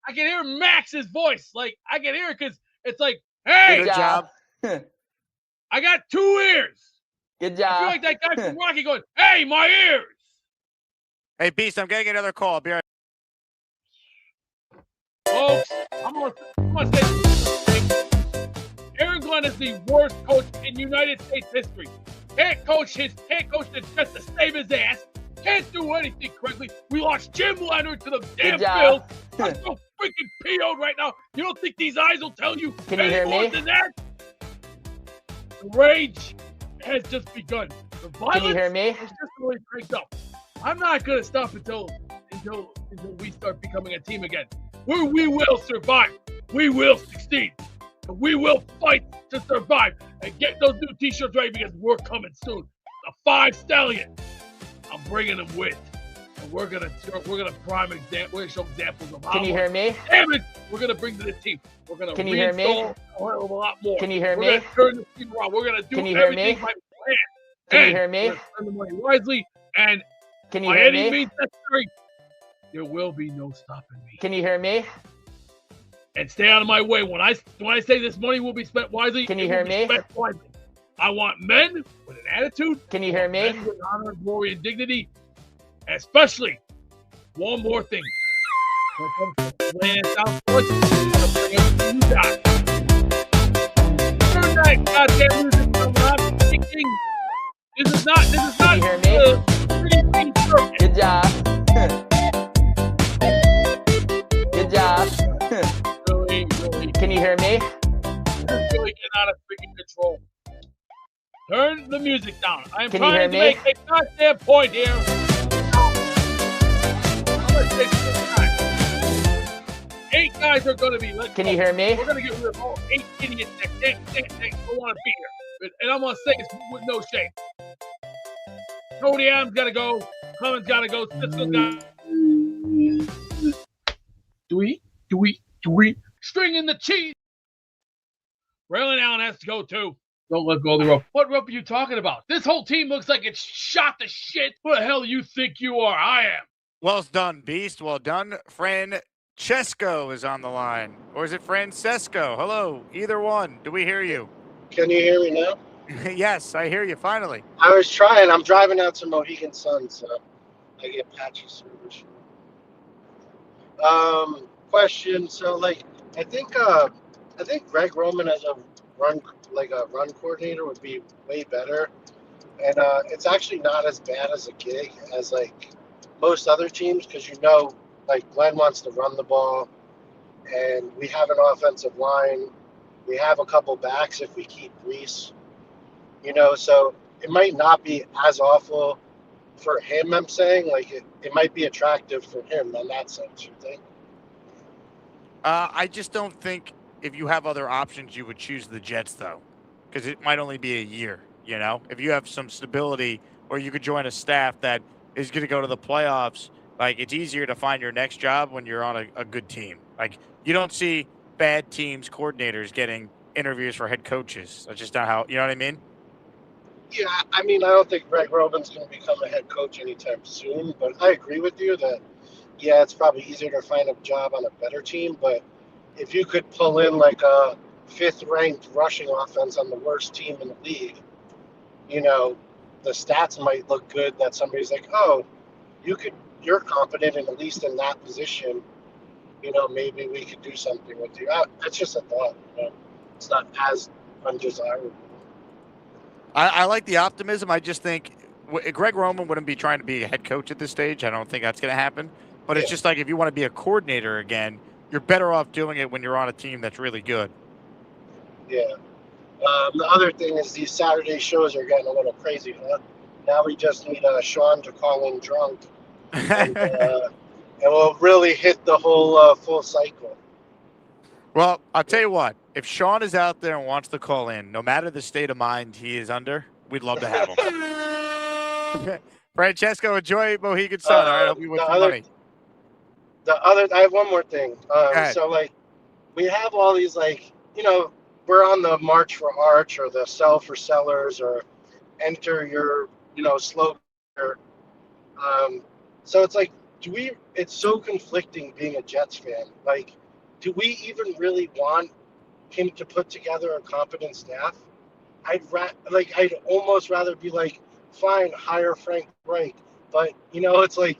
I can hear Max's voice. Like I can hear it because it's like, hey, Good job. I got 2 ears. Good I feel job. like that guy from Rocky going, hey, my ears. Hey, Beast, I'm getting another call. I'll be right. Folks, I'm gonna say Aaron Glenn is the worst coach in United States history. Can't coach the Jets to save his ass. Can't do anything correctly. We lost Jim Leonhard to the damn Bills. I'm so freaking PO'd right now. You don't think these eyes will tell you Can you hear any more me? than that? The rage has just begun. The violence Can you hear me? has just really cranked up. I'm not gonna stop until we start becoming a team again. We will survive. We will succeed. And we will fight to survive and get those new T-shirts ready because we're coming soon. The 5 Stallion. I'm bringing them with, and we're gonna prime example. We're gonna show examples of how. Can you hear me? Damn it! We're gonna bring to the team. We're gonna. Can you hear me? A lot more. Can you hear We're me? gonna turn the team around. We're gonna do Can you hear everything me? by plan. Can you And hear me? we're gonna spend the money wisely, and Can you by hear any me? means necessary, there will be no stopping me. Can you hear me? And stay out of my way. When I say this money will be spent wisely, Can you it hear will be me? spent wisely. I want men with an attitude. Can you hear me? Men with honor, glory, and dignity. Especially, one more thing. When it comes to laying down foot, I'm gonna bring it to you guys. Turn that goddamn music on when I'm thinking. This is not. Can you hear me? Good job. Good job. Really. Can you hear me? This really getting out of freaking control. Turn the music down. I'm Can you hear trying to me? make a goddamn point here. I'm gonna say this time. 8 guys are gonna be let Can go. you hear me? We're gonna get rid of all 8 idiots that don't want to be here. And I'm gonna say this with no shame. Cody Adams gotta go. Cummins gotta go. Cisco gotta. Do we? Stringing the cheese. Braylon Allen has to go too. Don't let go of the rope. What rope are you talking about? This whole team looks like it's shot to shit. Who the hell you think you are? I am. Well done, Beast. Well done. Francesco is on the line. Or is it Francesco? Hello. Either one. Do we hear you? Can you hear me now? Yes, I hear you finally. I was trying. I'm driving out to Mohegan Sun, so I get patchy service. Question. So, I think Greg Roman as a run coordinator would be way better, and it's actually not as bad as a gig as most other teams because Glenn wants to run the ball, and we have an offensive line. We have a couple backs if we keep Reese. So it might not be as awful for him. I'm saying it might be attractive for him in that sense. You think? I just don't think if you have other options, you would choose the Jets, though, because it might only be a year, If you have some stability or you could join a staff that is going to go to the playoffs, it's easier to find your next job when you're on a good team. You don't see bad teams, coordinators getting interviews for head coaches. That's just not how, you know what I mean? Yeah, I don't think Greg Roman's going to become a head coach anytime soon, but I agree with you that, yeah, it's probably easier to find a job on a better team, but if you could pull in a 5th-ranked rushing offense on the worst team in the league, the stats might look good that somebody's like, oh, you could you're competent, and at least in that position, maybe we could do something with you. That's just a thought. It's not as undesirable. I like the optimism. I just think Greg Roman wouldn't be trying to be a head coach at this stage. I don't think that's going to happen. But it's just like if you want to be a coordinator again, you're better off doing it when you're on a team that's really good. Yeah. The other thing is these Saturday shows are getting a little crazy, huh? Now we just need Sean to call in drunk, and we'll really hit the whole full cycle. Well, I'll tell you what. If Sean is out there and wants to call in, no matter the state of mind he is under, we'd love to have him. Francesco, enjoy Mohegan Sun. All right, hope you win some money. I have one more thing. So, we have all these, we're on the March for Arch or the Sell for Sellers or enter your, slogan. So it's like, it's so conflicting being a Jets fan. Like, do we even really want him to put together a competent staff? I'd almost rather be like, fine, hire Frank Reich. But, it's like,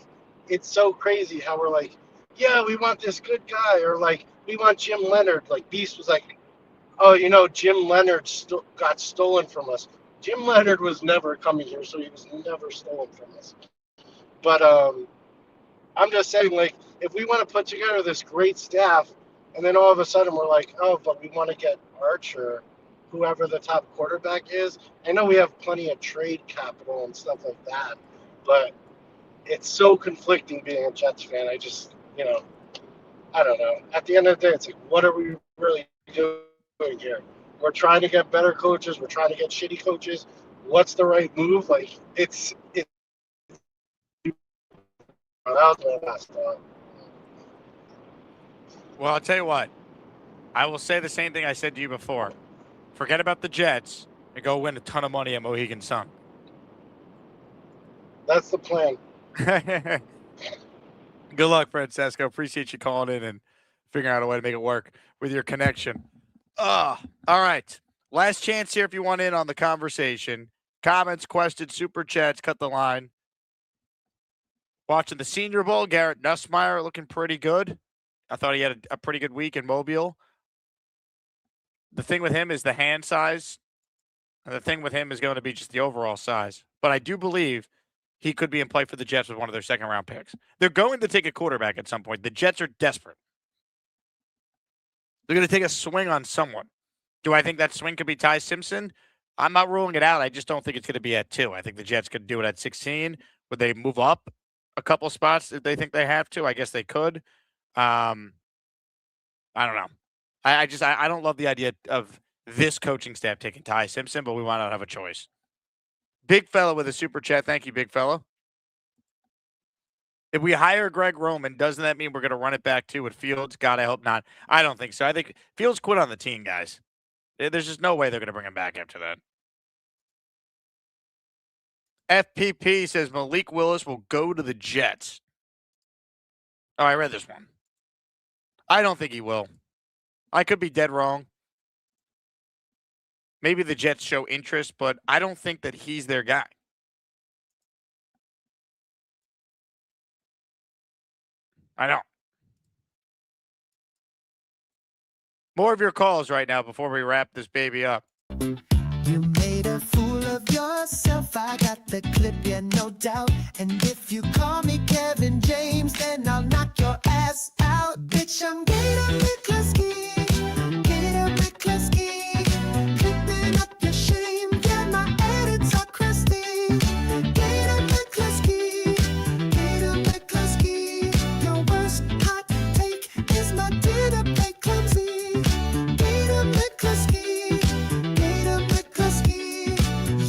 it's so crazy how we're like, yeah, we want this good guy, or like, we want Jim Leonhard. Like, Beast was like, oh, Jim Leonhard got stolen from us. Jim Leonhard was never coming here, so he was never stolen from us. But I'm just saying, like, if we want to put together this great staff, and then all of a sudden we're like, oh, but we want to get Archer, whoever the top quarterback is. I know we have plenty of trade capital and stuff like that, but it's so conflicting being a Jets fan. I just, I don't know. At the end of the day, it's like, what are we really doing here? We're trying to get better coaches. We're trying to get shitty coaches. What's the right move? Like, it's that was my last thought. Well, I'll tell you what. I will say the same thing I said to you before. Forget about the Jets and go win a ton of money at Mohegan Sun. That's the plan. Good luck, Francesco. Appreciate you calling in and figuring out a way to make it work with your connection. All right. Last chance here if you want in on the conversation. Comments, questions, super chats, cut the line. Watching the Senior Bowl, Garrett Nussmeier looking pretty good. I thought he had a pretty good week in Mobile. The thing with him is the hand size. And the thing with him is going to be just the overall size. But I do believe he could be in play for the Jets with one of their second-round picks. They're going to take a quarterback at some point. The Jets are desperate. They're going to take a swing on someone. Do I think that swing could be Ty Simpson? I'm not ruling it out. I just don't think it's going to be at 2. I think the Jets could do it at 16. Would they move up a couple spots if they think they have to? I guess they could. I don't know. I don't love the idea of this coaching staff taking Ty Simpson, but we might not have a choice. Big fella with a super chat. Thank you, big fella. If we hire Greg Roman, doesn't that mean we're going to run it back too with Fields? God, I hope not. I don't think so. I think Fields quit on the team, guys. There's just no way they're going to bring him back after that. FPP says Malik Willis will go to the Jets. Oh, I read this one. I don't think he will. I could be dead wrong. Maybe the Jets show interest, but I don't think that he's their guy. I don't. More of your calls right now before we wrap this baby up. You made a fool of yourself. I got the clip, yeah, no doubt. And if you call me Kevin James, then I'll knock your ass out. Bitch, I'm Gator McCluskey. Gator McCluskey. Clipping up your shame. Yeah, my edits are crusty. Gator McCluskey. Gator McCluskey. Your worst hot take is my dinner plate clumsy. Gator McCluskey. Gator McCluskey.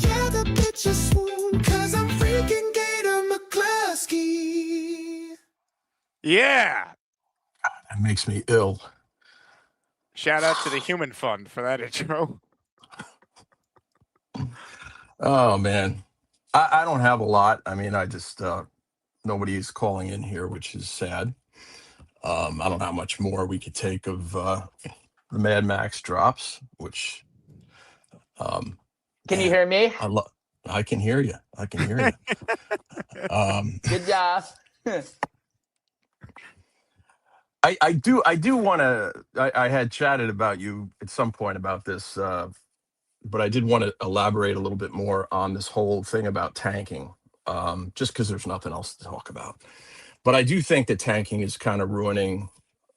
Yeah, the bitch is swoon, 'cause I'm freaking Gator McCluskey. Yeah. That makes me ill. Shout out to the Human Fund for that intro. Oh, man. I don't have a lot. I mean, I just, nobody's calling in here, which is sad. I don't know how much more we could take of the Mad Max drops, which. Can you hear me? I can hear you. I can hear you. Good job. I do want to. I had chatted about you at some point about this, but I did want to elaborate a little bit more on this whole thing about tanking, just because there's nothing else to talk about. But I do think that tanking is kind of ruining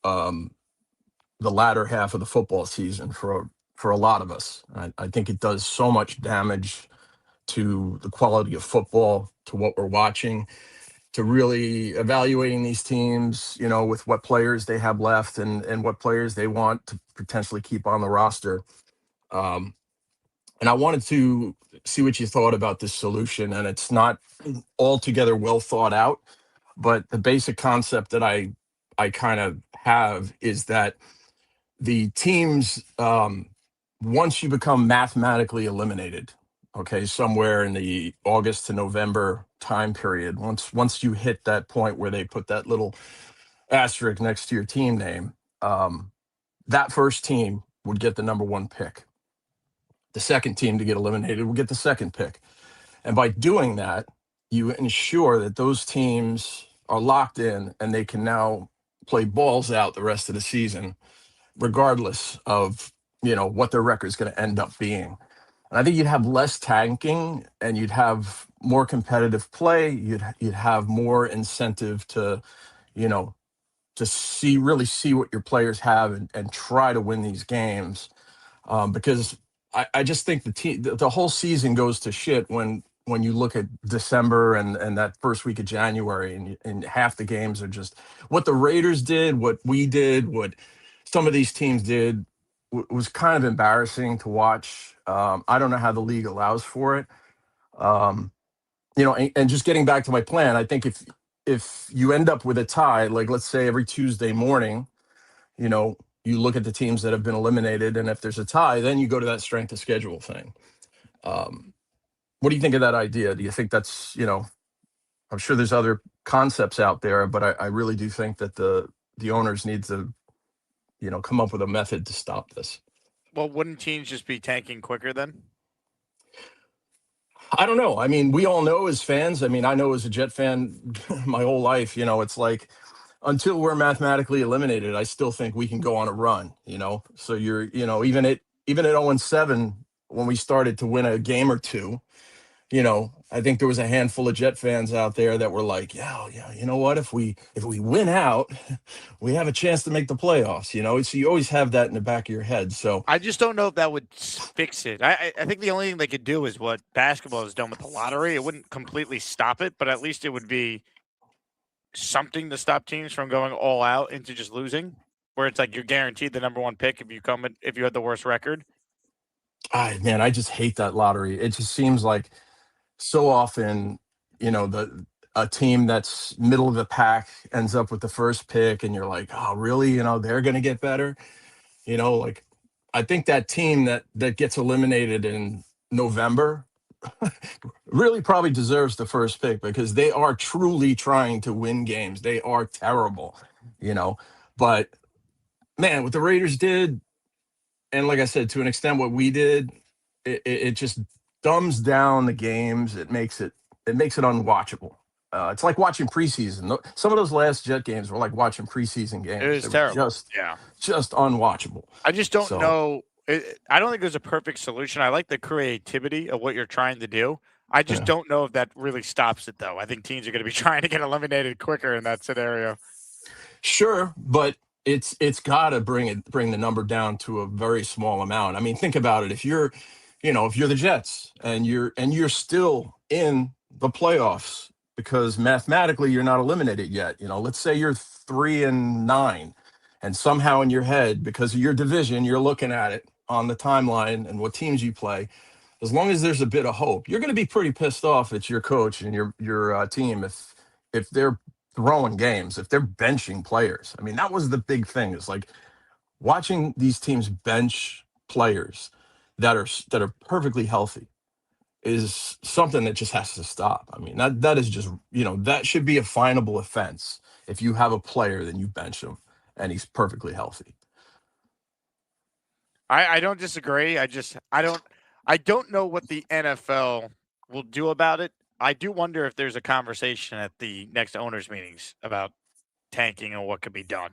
um, the latter half of the football season for a lot of us. I think it does so much damage to the quality of football, to what we're watching, to really evaluating these teams, with what players they have left and what players they want to potentially keep on the roster. Um, and I wanted to see what you thought about this solution. And it's not altogether well thought out, but the basic concept that I kind of have is that the teams, once you become mathematically eliminated, okay, somewhere in the August to November time period, once you hit that point where they put that little asterisk next to your team name, that first team would get the number one pick. The second team to get eliminated would get the second pick. And by doing that, you ensure that those teams are locked in and they can now play balls out the rest of the season, regardless of what their record is going to end up being. And I think you'd have less tanking and you'd have more competitive play. You'd have more incentive to, really see what your players have and try to win these games. Because I just think the whole season goes to shit when you look at December and that first week of January and half the games are just what the Raiders did, what we did, what some of these teams did was kind of embarrassing to watch. I don't know how the league allows for it. And just getting back to my plan, I think if you end up with a tie, like let's say every Tuesday morning, you look at the teams that have been eliminated, and if there's a tie, then you go to that strength of schedule thing. What do you think of that idea? Do you think that's, I'm sure there's other concepts out there, but I really do think that the owners need to, come up with a method to stop this. Well, wouldn't teams just be tanking quicker then? I don't know. I mean, we all know as fans. I mean, I know as a Jet fan my whole life, it's like until we're mathematically eliminated, I still think we can go on a run, So you're, even at 0-7, when we started to win a game or two, I think there was a handful of Jet fans out there that were like, yeah, you know what? If we win out, we have a chance to make the playoffs, So you always have that in the back of your head. So I just don't know if that would fix it. I think the only thing they could do is what basketball has done with the lottery. It wouldn't completely stop it, but at least it would be something to stop teams from going all out into just losing, where it's like you're guaranteed the number one pick if you had the worst record. Man, I just hate that lottery. It just seems like so often, a team that's middle of the pack ends up with the first pick, and you're like, oh, really? They're going to get better. Like I think that team that gets eliminated in November really probably deserves the first pick because they are truly trying to win games. They are terrible, but man, what the Raiders did, and like I said, to an extent, what we did, it just dumbs down the games. It makes it unwatchable. It's like watching preseason. Some of those last Jet games were like watching preseason games. It was terrible. Just unwatchable. I just don't know. I don't think there's a perfect solution. I like the creativity of what you're trying to do. I just don't know if that really stops it, though. I think teams are going to be trying to get eliminated quicker in that scenario. Sure, but it's got to bring the number down to a very small amount. I mean, think about it. If you're the Jets and you're still in the playoffs because mathematically you're not eliminated yet. Let's say you're 3-9, and somehow in your head, because of your division, you're looking at it on the timeline and what teams you play. As long as there's a bit of hope, you're going to be pretty pissed off at your coach and your team if they're throwing games, if they're benching players. I mean, that was the big thing. Is like watching these teams bench players that are perfectly healthy is something that just has to stop. I mean, that is just, that should be a finable offense. If you have a player, then you bench him and he's perfectly healthy. I don't disagree. I don't know what the NFL will do about it. I do wonder if there's a conversation at the next owners meetings about tanking and what could be done.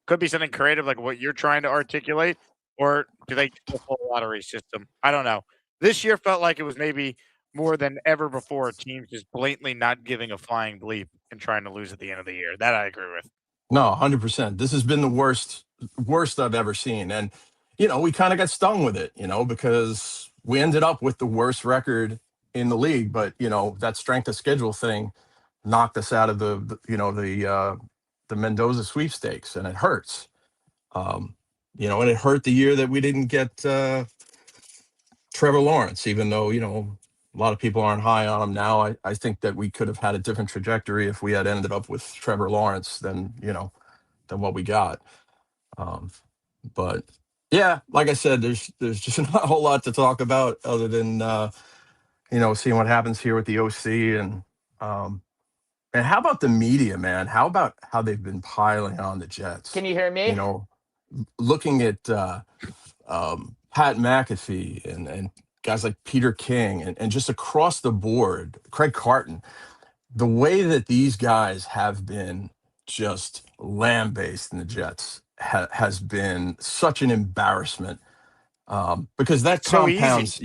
Could be something creative like what you're trying to articulate, or do they do a full lottery system? I don't know. This year felt like it was maybe more than ever before teams just blatantly not giving a flying bleep and trying to lose at the end of the year. That I agree with. No, 100%. This has been the worst I've ever seen. And, we kind of got stung with it, because we ended up with the worst record in the league. But, that strength of schedule thing knocked us out of the Mendoza sweepstakes, and it hurts. And it hurt the year that we didn't get Trevor Lawrence, even though, a lot of people aren't high on him now. I think that we could have had a different trajectory if we had ended up with Trevor Lawrence than what we got. But yeah, like I said, there's just not a whole lot to talk about other than seeing what happens here with the OC and how about the media, man? How about how they've been piling on the Jets? Can you hear me? Looking at Pat McAfee and guys like Peter King and just across the board, Craig Carton, the way that these guys have been just lambasted in the Jets has been such an embarrassment. Because that compounds.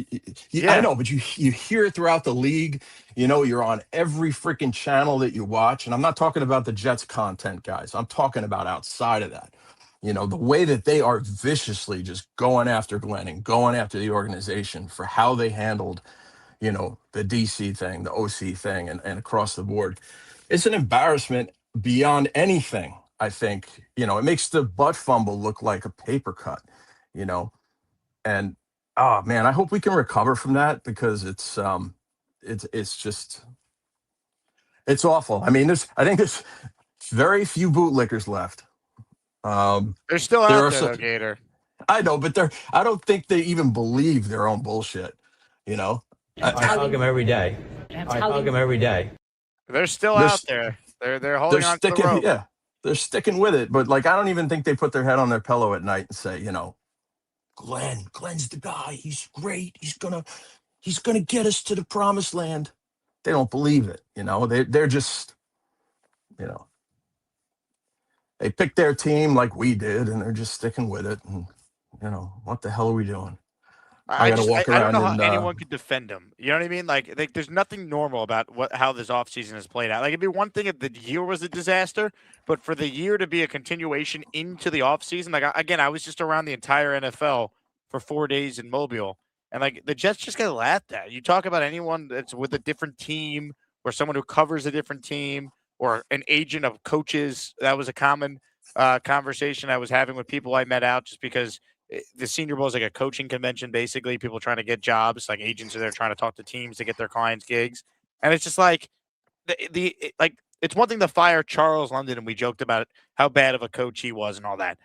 I know, but you hear it throughout the league. You're on every freaking channel that you watch, and I'm not talking about the Jets content, guys. I'm talking about outside of that. The way that they are viciously just going after Glenn and going after the organization for how they handled, the DC thing, the OC thing, and across the board. It's an embarrassment beyond anything, I think. It makes the butt fumble look like a paper cut, and oh man, I hope we can recover from that, because it's just awful. I mean, I think there's very few bootlickers left. They're still out there, though, Gator. I know, but I don't think they even believe their own bullshit. I hug them every day. I hug them every day. They're still out there. They're holding on to the rope. Yeah, they're sticking with it. But I don't even think they put their head on their pillow at night and say, Glenn's the guy. He's great. He's gonna get us to the promised land. They don't believe it. They're just, they picked their team like we did, and they're just sticking with it. And what the hell are we doing? I gotta walk around. I don't know how anyone could defend them. You know what I mean? Like there's nothing normal about how this offseason has played out. Like, it'd be one thing if the year was a disaster, but for the year to be a continuation into the offseason, again, I was just around the entire NFL for 4 days in Mobile, and the Jets just get laughed at. You talk about anyone that's with a different team or someone who covers a different team or an agent of coaches. That was a common conversation I was having with people I met out, just because the Senior Bowl is like a coaching convention, basically. People trying to get jobs, like agents are there trying to talk to teams to get their clients gigs. And it's just it's one thing to fire Charles London, and we joked about how bad of a coach he was and all that.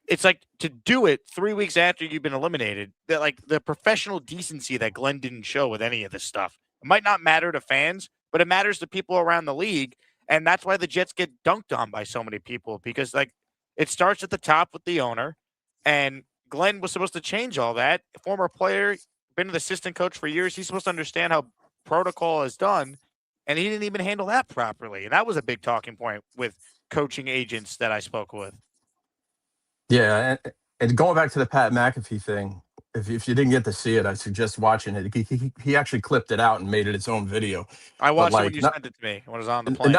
It's like to do it 3 weeks after you've been eliminated, that the professional decency that Glenn didn't show with any of this stuff. It might not matter to fans, but it matters to people around the league. And that's why the Jets get dunked on by so many people, because it starts at the top with the owner, and Glenn was supposed to change all that. Former player, been an assistant coach for years. He's supposed to understand how protocol is done, and he didn't even handle that properly. And that was a big talking point with coaching agents that I spoke with. Yeah, and going back to the Pat McAfee thing, if you didn't get to see it, I suggest watching it. He actually clipped it out and made it its own video. I watched it when you sent it to me when I was on the plane.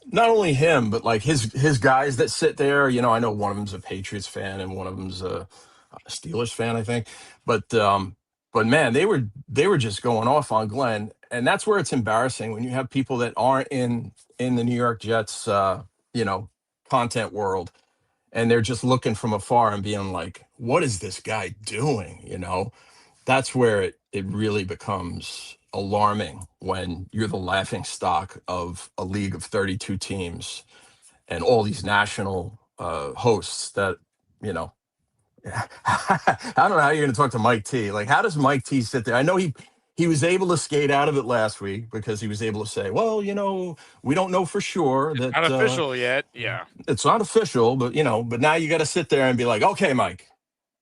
Not only him, but his guys that sit there. I know one of them's a Patriots fan and one of them's a Steelers fan, I think. But man, they were just going off on Glenn, and that's where it's embarrassing when you have people that aren't in the New York Jets, content world, and they're just looking from afar and being like, "What is this guy doing?" That's where it really becomes alarming when you're the laughing stock of a league of 32 teams and all these national hosts that I don't know how you're going to talk to Mike T. How does Mike T sit there? I know he was able to skate out of it last week because he was able to say, well, we don't know for sure that not official yet. Yeah, it's not official, but but now you got to sit there and be like, okay, Mike,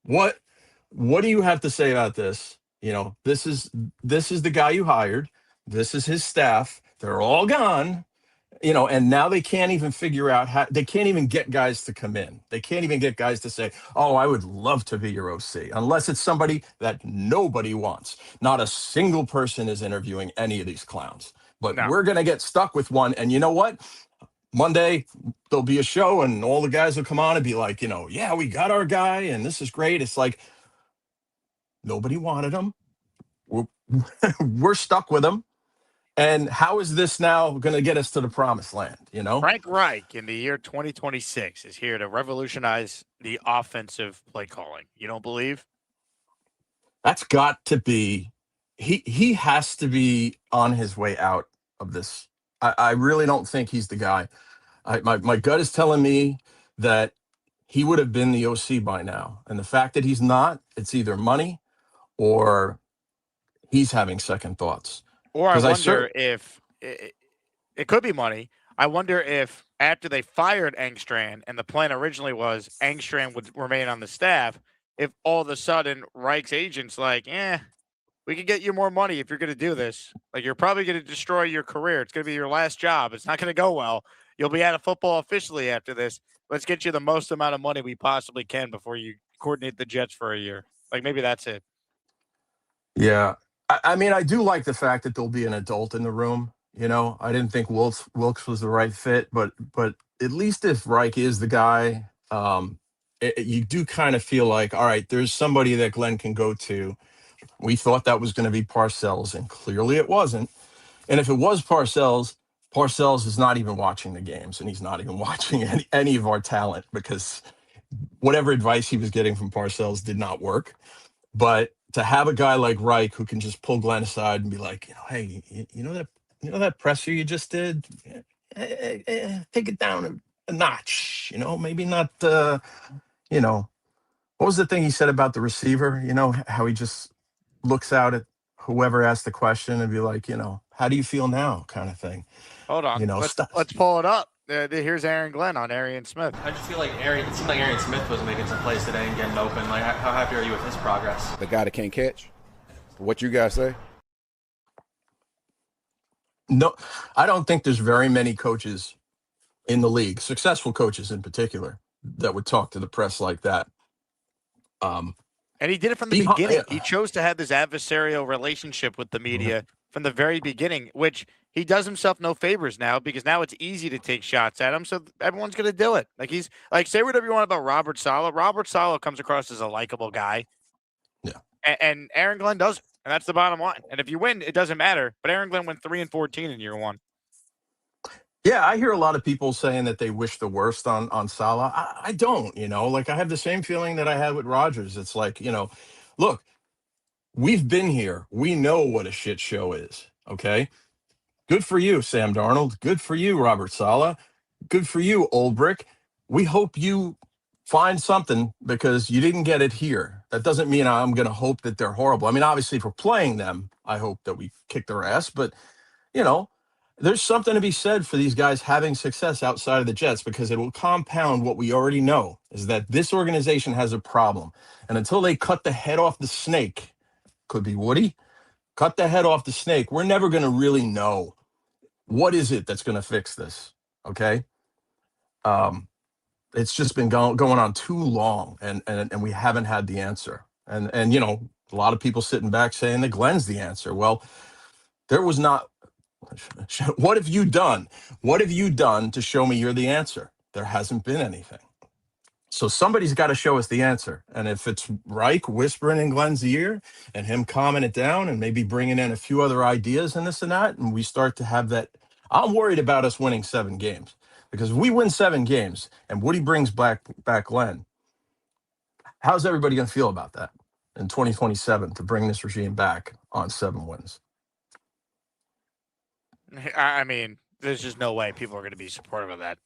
what do you have to say about this? This is the guy you hired. This is his staff. They're all gone. And now they can't even figure out how. They can't even get guys to come in. They can't even get guys to say, "Oh, I would love to be your OC," unless it's somebody that nobody wants. Not a single person is interviewing any of these clowns. But No. we're gonna get stuck with one. And you know what? Monday there'll be a show, and all the guys will come on and be like, "Yeah, we got our guy, and this is great." It's like nobody wanted him. We're stuck with him. And how is this now going to get us to the promised land? Frank Reich in the year 2026 is here to revolutionize the offensive play calling. You don't believe? That's got to be. He has to be on his way out of this. I really don't think he's the guy. My gut is telling me that he would have been the OC by now. And the fact that he's not, it's either money or he's having second thoughts. Or I wonder if it could be money. I wonder if after they fired Engstrand and the plan originally was Engstrand would remain on the staff, if all of a sudden Reich's agent's like, we can get you more money if you're going to do this. Like, you're probably going to destroy your career. It's going to be your last job. It's not going to go well. You'll be out of football officially after this. Let's get you the most amount of money we possibly can before you coordinate the Jets for a year. Like, maybe that's it. Yeah. I mean, I do like the fact that there'll be an adult in the room. I didn't think Wilkes was the right fit, but at least if Reich is the guy, you do kind of feel like, all right, there's somebody that Glenn can go to. We thought that was going to be Parcells, and clearly it wasn't. And if it was Parcells is not even watching the games, and he's not even watching any of our talent, because whatever advice he was getting from Parcells did not work. But to have a guy like Reich who can just pull Glenn aside and be like, hey, you know that presser you just did? Take it down a notch. Maybe not. What was the thing he said about the receiver? How he just looks out at whoever asked the question and be like, how do you feel now, kind of thing. Hold on. Let's pull it up. Here's Aaron Glenn on Arian Smith. I just feel like it seemed like Arian Smith was making some plays today and getting open. Like, how happy are you with his progress? The guy that can't catch? What you guys say? No, I don't think there's very many coaches in the league, successful coaches in particular, that would talk to the press like that. And he did it from the beginning. He chose to have this adversarial relationship with the media from the very beginning, which he does himself no favors now, because now it's easy to take shots at him. So everyone's going to do it. Like, he's like, say whatever you want about Robert Saleh. Robert Saleh comes across as a likable guy. Yeah. And Aaron Glenn does. And that's the bottom line. And if you win, it doesn't matter. But Aaron Glenn went 3-14 in year one. Yeah, I hear a lot of people saying that they wish the worst on Saleh. I don't, like, I have the same feeling that I had with Rodgers. It's like, look, we've been here. We know what a shit show is. Okay. Good for you, Sam Darnold. Good for you, Robert Saleh. Good for you, Olbrick. We hope you find something, because you didn't get it here. That doesn't mean I'm going to hope that they're horrible. I mean, obviously, if we're playing them, I hope that we kick their ass. But, there's something to be said for these guys having success outside of the Jets, because it will compound what we already know, is that this organization has a problem. And until they cut the head off the snake, could be Woody, cut the head off the snake, we're never going to really know what is it that's going to fix this. Okay. It's just been going on too long, and we haven't had the answer. And a lot of people sitting back saying that Glenn's the answer. Well, there was not. What have you done? What have you done to show me you're the answer? There hasn't been anything. So somebody's got to show us the answer. And if it's Reich whispering in Glenn's ear and him calming it down and maybe bringing in a few other ideas and this and that, and we start to have that, I'm worried about us winning 7 games. Because if we win 7 games and Woody brings back Glenn, how's everybody going to feel about that in 2027 to bring this regime back on 7 wins? I mean, there's just no way people are going to be supportive of that.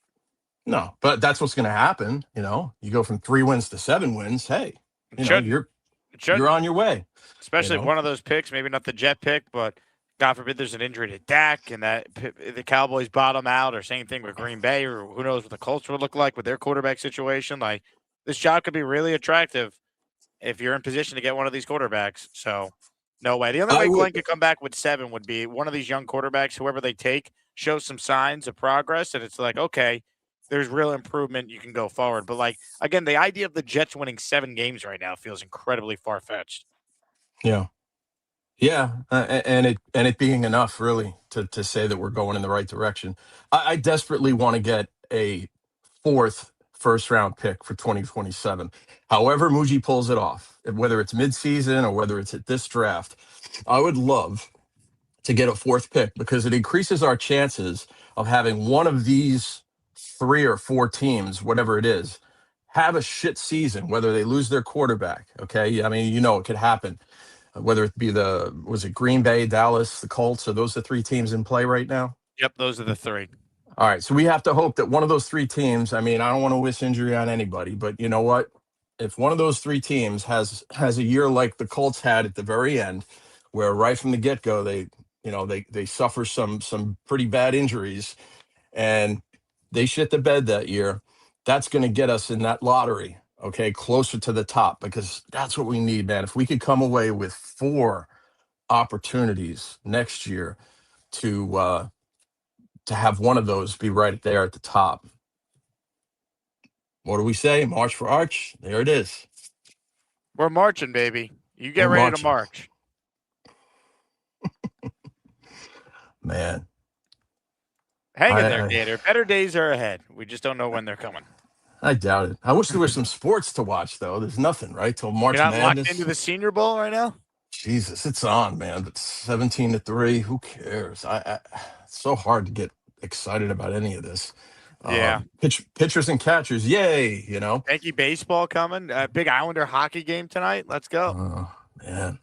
No, but that's what's going to happen. You go from 3 wins to 7 wins. Hey, you're on your way. Especially one of those picks, maybe not the Jet pick, but God forbid there's an injury to Dak and that the Cowboys bottom out, or same thing with Green Bay, or who knows what the Colts would look like with their quarterback situation. Like, this job could be really attractive if you're in position to get one of these quarterbacks. So No way. The only way Glenn could come back with 7 would be one of these young quarterbacks, whoever they take, shows some signs of progress, and it's like, okay, there's real improvement. You can go forward. But, like, again, the idea of the Jets winning 7 games right now feels incredibly far-fetched. Yeah. Yeah, and it being enough really to say that we're going in the right direction. I desperately want to get a 4th first-round pick for 2027. However, Muji pulls it off, whether it's midseason or whether it's at this draft, I would love to get a 4th pick because it increases our chances of having one of these 3 or 4 teams, whatever it is, have a shit season, whether they lose their quarterback. Okay, I mean, it could happen. Whether it be was it Green Bay, Dallas, the Colts? Are those the 3 teams in play right now? Yep, those are the 3. All right, so we have to hope that one of those 3 teams, I mean, I don't want to wish injury on anybody, but you know what? If one of those 3 teams has a year like the Colts had at the very end, where right from the get-go they suffer some pretty bad injuries and they shit the bed that year, that's going to get us in that lottery. Okay, closer to the top, because that's what we need, man. If we could come away with 4 opportunities next year to have one of those be right there at the top. What do we say? March for Arch. There it is. We're marching, baby. You get ready to march. Man. Hang in there, Gator. Better days are ahead. We just don't know when they're coming. I doubt it. I wish there was some sports to watch, though. There's nothing, right? Till March You're not Madness. locked into the Senior Bowl right now? Jesus, it's on, man. But 17-3, who cares? It's so hard to get excited about any of this. Yeah. Pitchers and catchers, yay, Yankee baseball coming. Big Islander hockey game tonight. Let's go. Oh, man.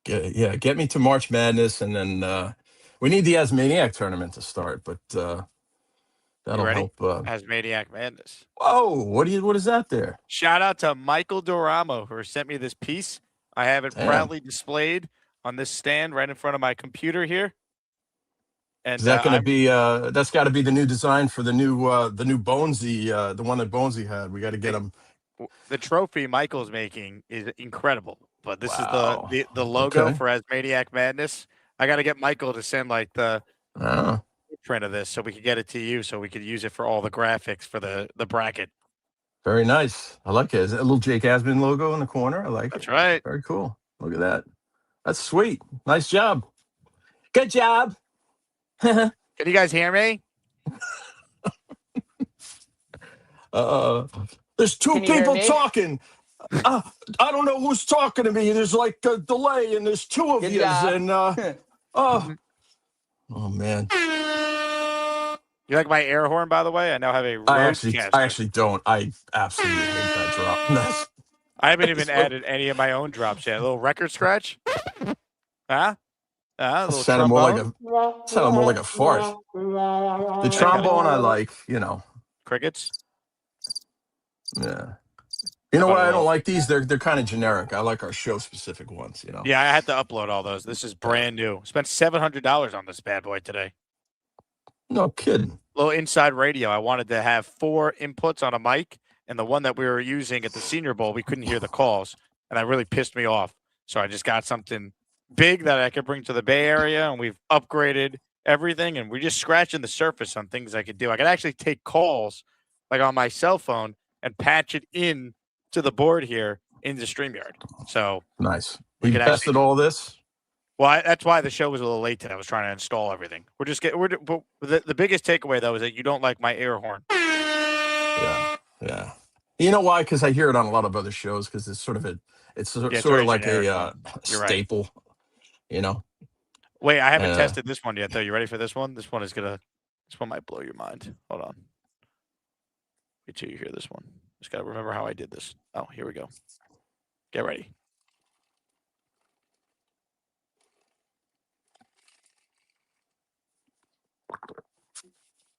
Get me to March Madness, and then we need the Asmaniac tournament to start, but that'll help. Asmaniac Madness. Whoa, what is that there? Shout out to Michael Doramo, who sent me this piece. I have it proudly displayed on this stand right in front of my computer here. And is that going to be? That's got to be the new design for the new Bonesy, the one that Bonesy had. We got to get him. The trophy Michael's making is incredible, but this is the logo for Asmaniac Madness. I got to get Michael to send like the print of this so we could get it to you, so we could use it for all the graphics for the bracket. Very nice. I like it. Is it a little Jake Asman logo in the corner? I like it. That's right. Very cool. Look at that. That's sweet. Nice job. Good job. Can you guys hear me? There's 2 people talking. I don't know who's talking to me. There's like a delay, and there's 2 of you. And oh man. You like my air horn, by the way? I now have a roadcaster. I actually don't. I absolutely hate that drop. I haven't even added any of my own drops yet. A little record scratch? Huh? Sounded more like a fart. The trombone I like, Crickets? Yeah. You know what? I don't like these. They're kind of generic. I like our show specific ones, Yeah, I had to upload all those. This is brand new. Spent $700 on this bad boy today. No kidding. Little inside radio. I wanted to have 4 inputs on a mic, and the one that we were using at the Senior Bowl, we couldn't hear the calls, and that really pissed me off. So I just got something big that I could bring to the Bay Area, and we've upgraded everything, and we're just scratching the surface on things I could do. I could actually take calls like on my cell phone and patch it in to the board here into StreamYard. So nice. We tested all this. Well, that's why the show was a little late today. I was trying to install everything. The biggest takeaway though is that you don't like my air horn. Yeah. You know why? Because I hear it on a lot of other shows. Because it's sort of like a staple. Right. Wait, I haven't tested this one yet though. You ready for this one? This one might blow your mind. Hold on. Wait till you hear this one. Just gotta remember how I did this. Oh, here we go. Get ready.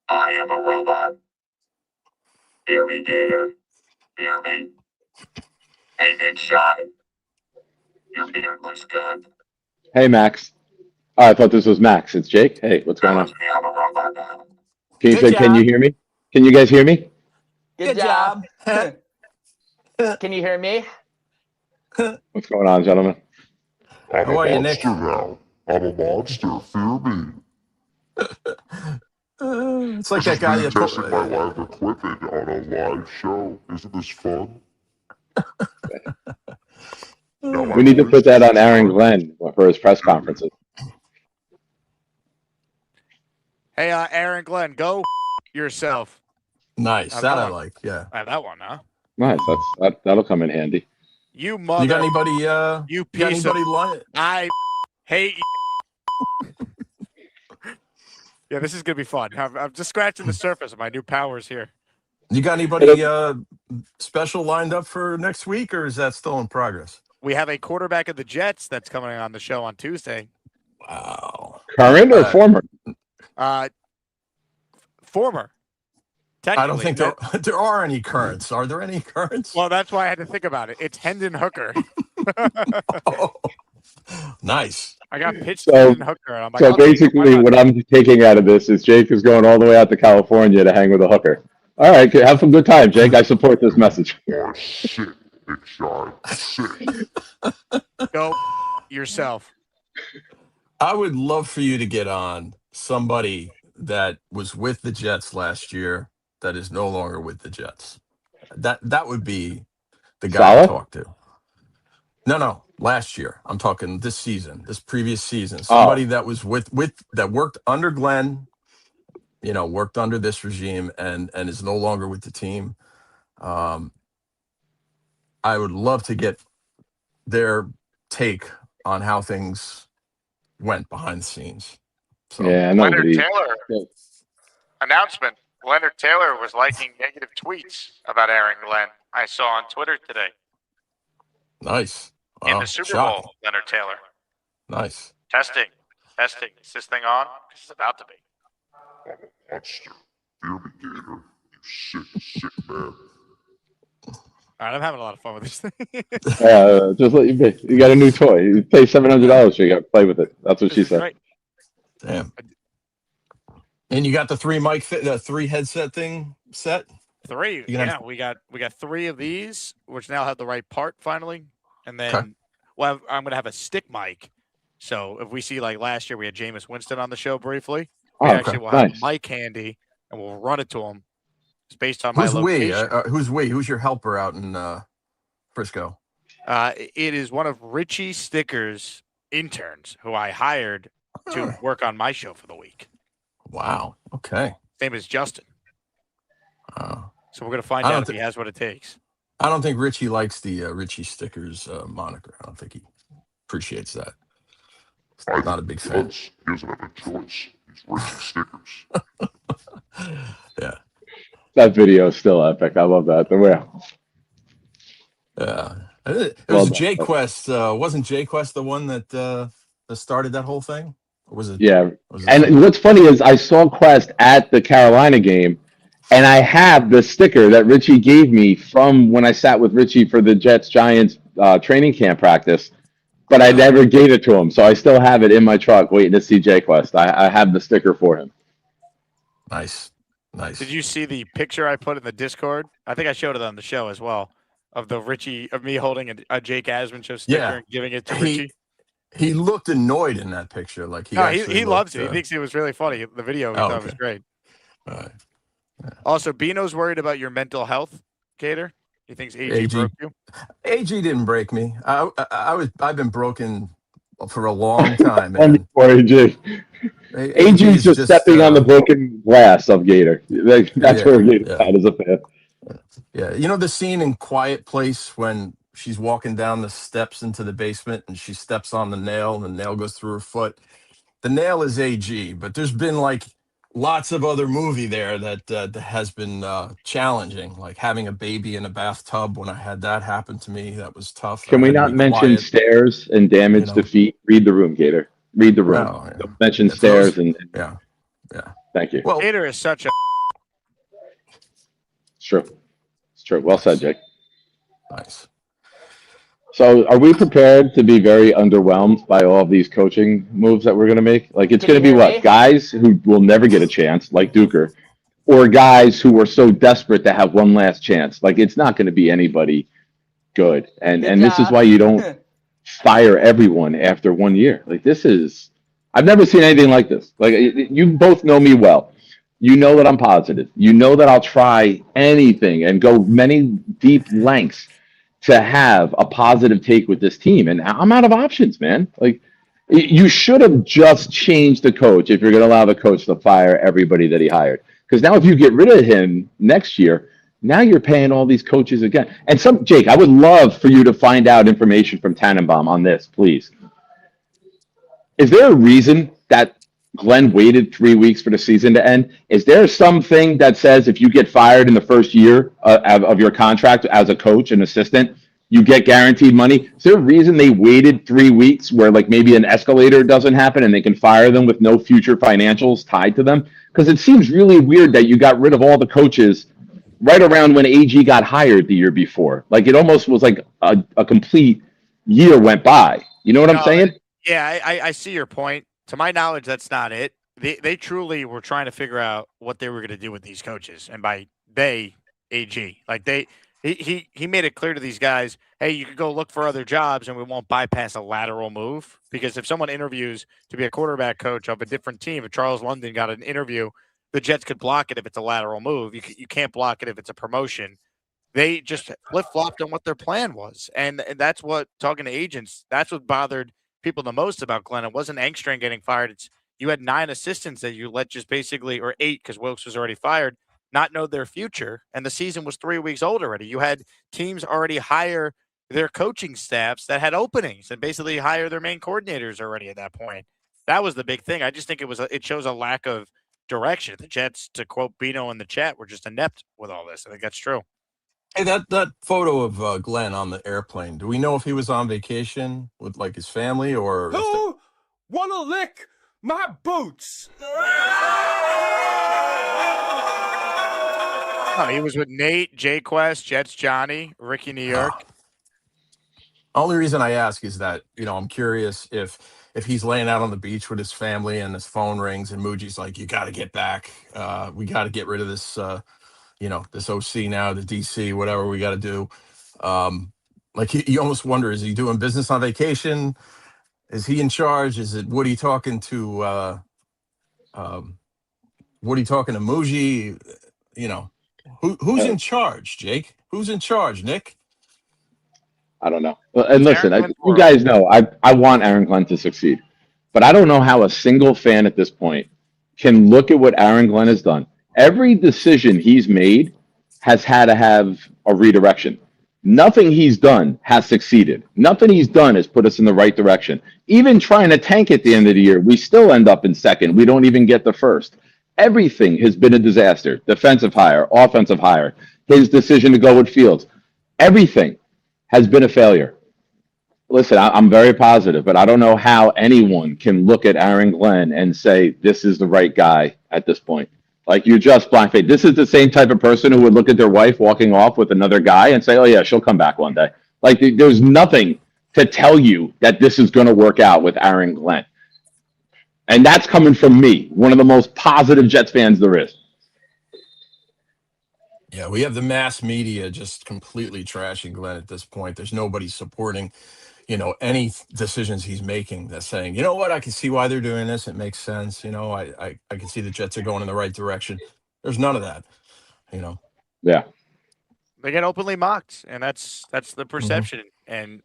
I am a robot. Hear me, Gator. Hear me. Hey, Big Shot. Your beard looks good. Hey, Max. Oh, I thought this was Max. It's Jake. Hey, what's going on? I'm a robot now. Can you hear me? Can you guys hear me? Good job. Can you hear me? What's going on, gentlemen? I'm How are a you, Nick? monster now. I'm a monster. Fear me. It's like This that guy is me that testing my live equipment on a live show. Isn't this fun? Now my We need to voice put that on is Aaron fun. Glenn for his press conferences. Hey, Aaron Glenn, go yourself. Nice. Have That I one. like. Yeah. I have that one, huh? Nice. That'll come in handy. You mother. You got anybody? You You got piece of. anybody lying? I hate you. Yeah, this is gonna be fun. I'm just scratching the surface of my new powers here. You got anybody special lined up for next week, or is that still in progress? We have a quarterback of the Jets that's coming on the show on Tuesday. Wow. Current or former? Former. I don't think there are any currents. Are there any currents? Well, that's why I had to think about it. It's Hendon Hooker. Nice. I got pitched So, to Hendon Hooker, and I'm like, so I'll take it. Why basically, not? what I'm taking out of this is Jake is going all the way out to California to hang with a hooker. All right, have some good time, Jake. I support this message. Oh, shit, Big Shy. Sick. Go yourself. I would love for you to get on somebody that was with the Jets last year that is no longer with the Jets. That would be the guy Saleh? to talk to. No, last year. I'm talking this season, this previous season. Somebody that was with that worked under Glenn, worked under this regime and is no longer with the team. I would love to get their take on how things went behind the scenes. So Yeah, Leonard nobody. Taylor. Announcement. Leonard Taylor was liking negative tweets about Aaron Glenn. I saw on Twitter today. Nice. In Wow, the Super shocking. Bowl, Leonard Taylor. Nice. Testing. Is this thing on? It's about to be. I'm a monster. Fear me, Gator. You sick man. All right, I'm having a lot of fun with this thing. Just let you be. You got a new toy. You pay $700, so you got to play with it. That's what she said. Right. Damn. And you got the three headset thing set? Three. Yeah, we got 3 of these, which now have the right part finally. And then I'm going to have a stick mic. So if we see, like last year, we had Jameis Winston on the show briefly. We actually will have a mic handy, and we'll run it to him. It's based on my location. Who's we? Who's your helper out in Frisco? It is one of Richie Sticker's interns who I hired to work on my show for the week. Wow. Okay. His name is Justin. So we're going to find I out don't if he has what it takes. I don't think Richie likes the Richie Stickers moniker. I don't think he appreciates that. He's not a big fan. He doesn't have a choice. He's Richie Stickers. Yeah. That video is still epic. I love that. Yeah. It was J Quest. Wasn't J Quest the one that started that whole thing? Or was it? Yeah. Was it And what's funny is I saw Quest at the Carolina game, and I have the sticker that Richie gave me from when I sat with Richie for the Jets-Giants training camp practice, but I never gave it to him. So I still have it in my truck waiting to see J Quest. I have the sticker for him. Nice. Did you see the picture I put in the Discord? I think I showed it on the show as well, of me holding a Jake Asman show sticker and giving it to Richie. He looked annoyed in that picture. Like he loves it. He thinks it was really funny. The video he thought was great. All right. Also, Bino's worried about your mental health, Gator. He thinks AG broke you. AG didn't break me. I've been broken for a long time. Man. For AG. AG's just stepping on the broken glass of Gator. That's where Gator's at as a fan. Yeah, you know the scene in Quiet Place when she's walking down the steps into the basement and she steps on the nail and the nail goes through her foot. The nail is AG, but there's been like lots of other movie there that has been challenging, like having a baby in a bathtub. When I had that happen to me, that was tough. Can we not mention stairs and damage to feet? Read the room, Gator. Read the room. No, Don't mention stairs and yeah. Thank you. Well, Gator is such a. It's true. It's true. Well said, Jake. Nice. So are we prepared to be very underwhelmed by all of these coaching moves that we're going to make? Like, it's going to be what? Guys who will never get a chance, like Duker, or guys who are so desperate to have one last chance. Like, it's not going to be anybody good. And this is why you don't fire everyone after 1 year. Like this is, I've never seen anything like this. Like you both know me well. You know that I'm positive. You know that I'll try anything and go many deep lengths to have a positive take with this team. And I'm out of options, man. Like you should have just changed the coach if you're going to allow the coach to fire everybody that he hired. Because now if you get rid of him next year, now you're paying all these coaches again. And Jake, I would love for you to find out information from Tannenbaum on this, please. Is there a reason that Glenn waited 3 weeks for the season to end? Is there something that says if you get fired in the first year of your contract as a coach and assistant, you get guaranteed money? Is there a reason they waited 3 weeks where like maybe an escalator doesn't happen and they can fire them with no future financials tied to them? Because it seems really weird that you got rid of all the coaches right around when AG got hired the year before. Like it almost was like a complete year went by. You know what I'm saying? Yeah, I see your point. To my knowledge, that's not it. They truly were trying to figure out what they were going to do with these coaches, and by they, AG, like he made it clear to these guys, hey, you can go look for other jobs, and we won't bypass a lateral move, because if someone interviews to be a quarterback coach of a different team, if Charles London got an interview, the Jets could block it if it's a lateral move. You can't block it if it's a promotion. They just flip-flopped on what their plan was, and that's what, talking to agents, that's what bothered people the most about Glenn. It wasn't Engstrand getting fired. It's you had 9 assistants that you let just basically, or 8 because Wilkes was already fired, not know their future, and the season was 3 weeks old already. You had teams already hire their coaching staffs that had openings and basically hire their main coordinators already at that point. That was the big thing. I just think it shows a lack of direction. The Jets, to quote Bino in the chat, were just inept with all this. I think that's true. Hey, that photo of Glenn on the airplane, do we know if he was on vacation with like his family or? Who wanna lick my boots? Oh, he was with Nate, Jay Quest, Jets Johnny, Ricky New York. Only reason I ask is that, I'm curious if he's laying out on the beach with his family and his phone rings and Muji's like, you got to get back. We got to get rid of this, this OC now, the DC, whatever we got to do. Like you almost wonder, is he doing business on vacation? Is he in charge? Is it Woody talking to Muji? Who's in charge, Jake? Who's in charge, Nick? I don't know. And listen, you guys know I want Aaron Glenn to succeed, but I don't know how a single fan at this point can look at what Aaron Glenn has done. Every decision he's made has had to have a redirection. Nothing he's done has succeeded. Nothing he's done has put us in the right direction. Even trying to tank at the end of the year, we still end up in second. We don't even get the first. Everything has been a disaster. Defensive hire, offensive hire, his decision to go with Fields. Everything has been a failure. Listen, I'm very positive, but I don't know how anyone can look at Aaron Glenn and say this is the right guy at this point. Like, you're just blind faith. This is the same type of person who would look at their wife walking off with another guy and say, oh, yeah, she'll come back one day. Like, there's nothing to tell you that this is going to work out with Aaron Glenn. And that's coming from me, one of the most positive Jets fans there is. Yeah, we have the mass media just completely trashing Glenn at this point. There's nobody supporting, any decisions he's making that's saying, you know what, I can see why they're doing this. It makes sense. I can see the Jets are going in the right direction. There's none of that, Yeah. They get openly mocked, and that's the perception. Mm-hmm. And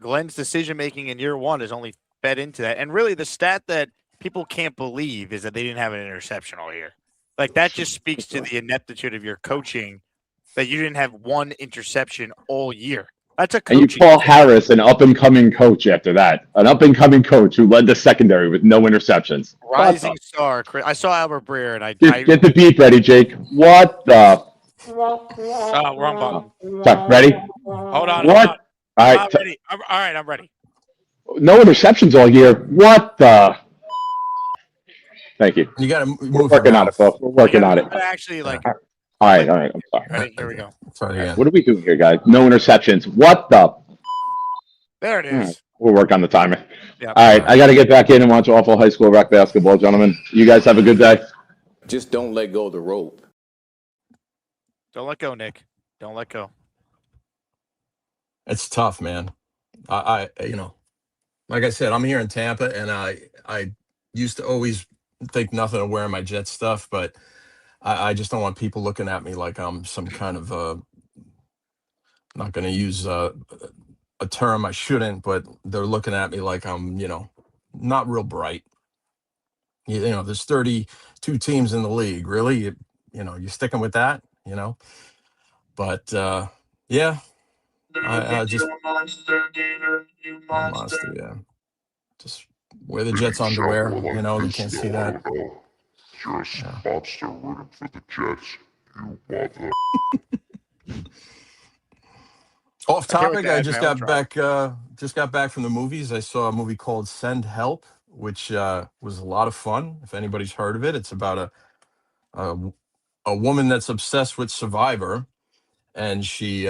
Glenn's decision-making in year one is only fed into that. And really the stat that people can't believe is that they didn't have an interception all year. Like, that just speaks to the ineptitude of your coaching, that you didn't have one interception all year. That's a coaching. And you call Harris an up-and-coming coach after that. An up-and-coming coach who led the secondary with no interceptions. Rising star. I saw Albert Breer, and I get the beep ready, Jake. What the? Oh, wrong button. Sorry, ready? Hold on. What? Hold on. All right. Ready. All right, I'm ready. No interceptions all year. What the? Thank you. You got to move. We're working on it, folks. We're working on it. Actually, like. All right. I'm sorry. Ready? Here we go. Sorry, yeah. What are we doing here, guys? No interceptions. What the? There it is. Right. We'll work on the timer. Yep. All right. I got to get back in and watch awful high school rec basketball, gentlemen. You guys have a good day. Just don't let go of the rope. Don't let go, Nick. Don't let go. It's tough, man. You know, like I said, I'm here in Tampa, and I used to always think nothing of wearing my Jet stuff, but I just don't want people looking at me like I'm some kind of not going to use a term I shouldn't, but they're looking at me like I'm, you know, not real bright. You know, there's 32 teams in the league. Really, you know, you're sticking with that, you know. But yeah, I just monster, yeah. Just wear the Jets underwear. You know, they can't see that. You're a monster rooting for the Jets. You mother. Off I'm here with topic, I that, just my own got tribe. back. Just got back from the movies. I saw a movie called Send Help, which was a lot of fun. If anybody's heard of it, it's about a, a woman that's obsessed with Survivor, and she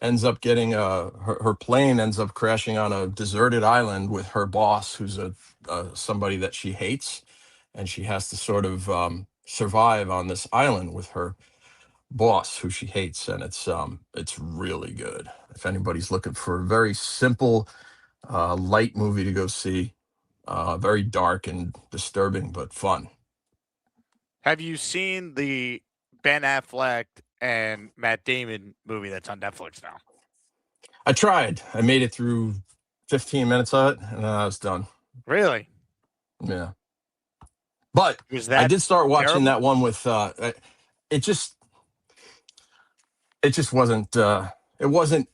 ends up getting her plane ends up crashing on a deserted island with her boss, who's somebody that she hates, and she has to sort of survive on this island with her boss who she hates, and it's really good. If anybody's looking for a very simple light movie to go see, very dark and disturbing but fun. Have you seen the Ben Affleck and Matt Damon movie that's on Netflix now? I tried. I made it through 15 minutes of it, and then I was done. Really? Yeah. But Was that I did start watching terrible? that one with it just wasn't it wasn't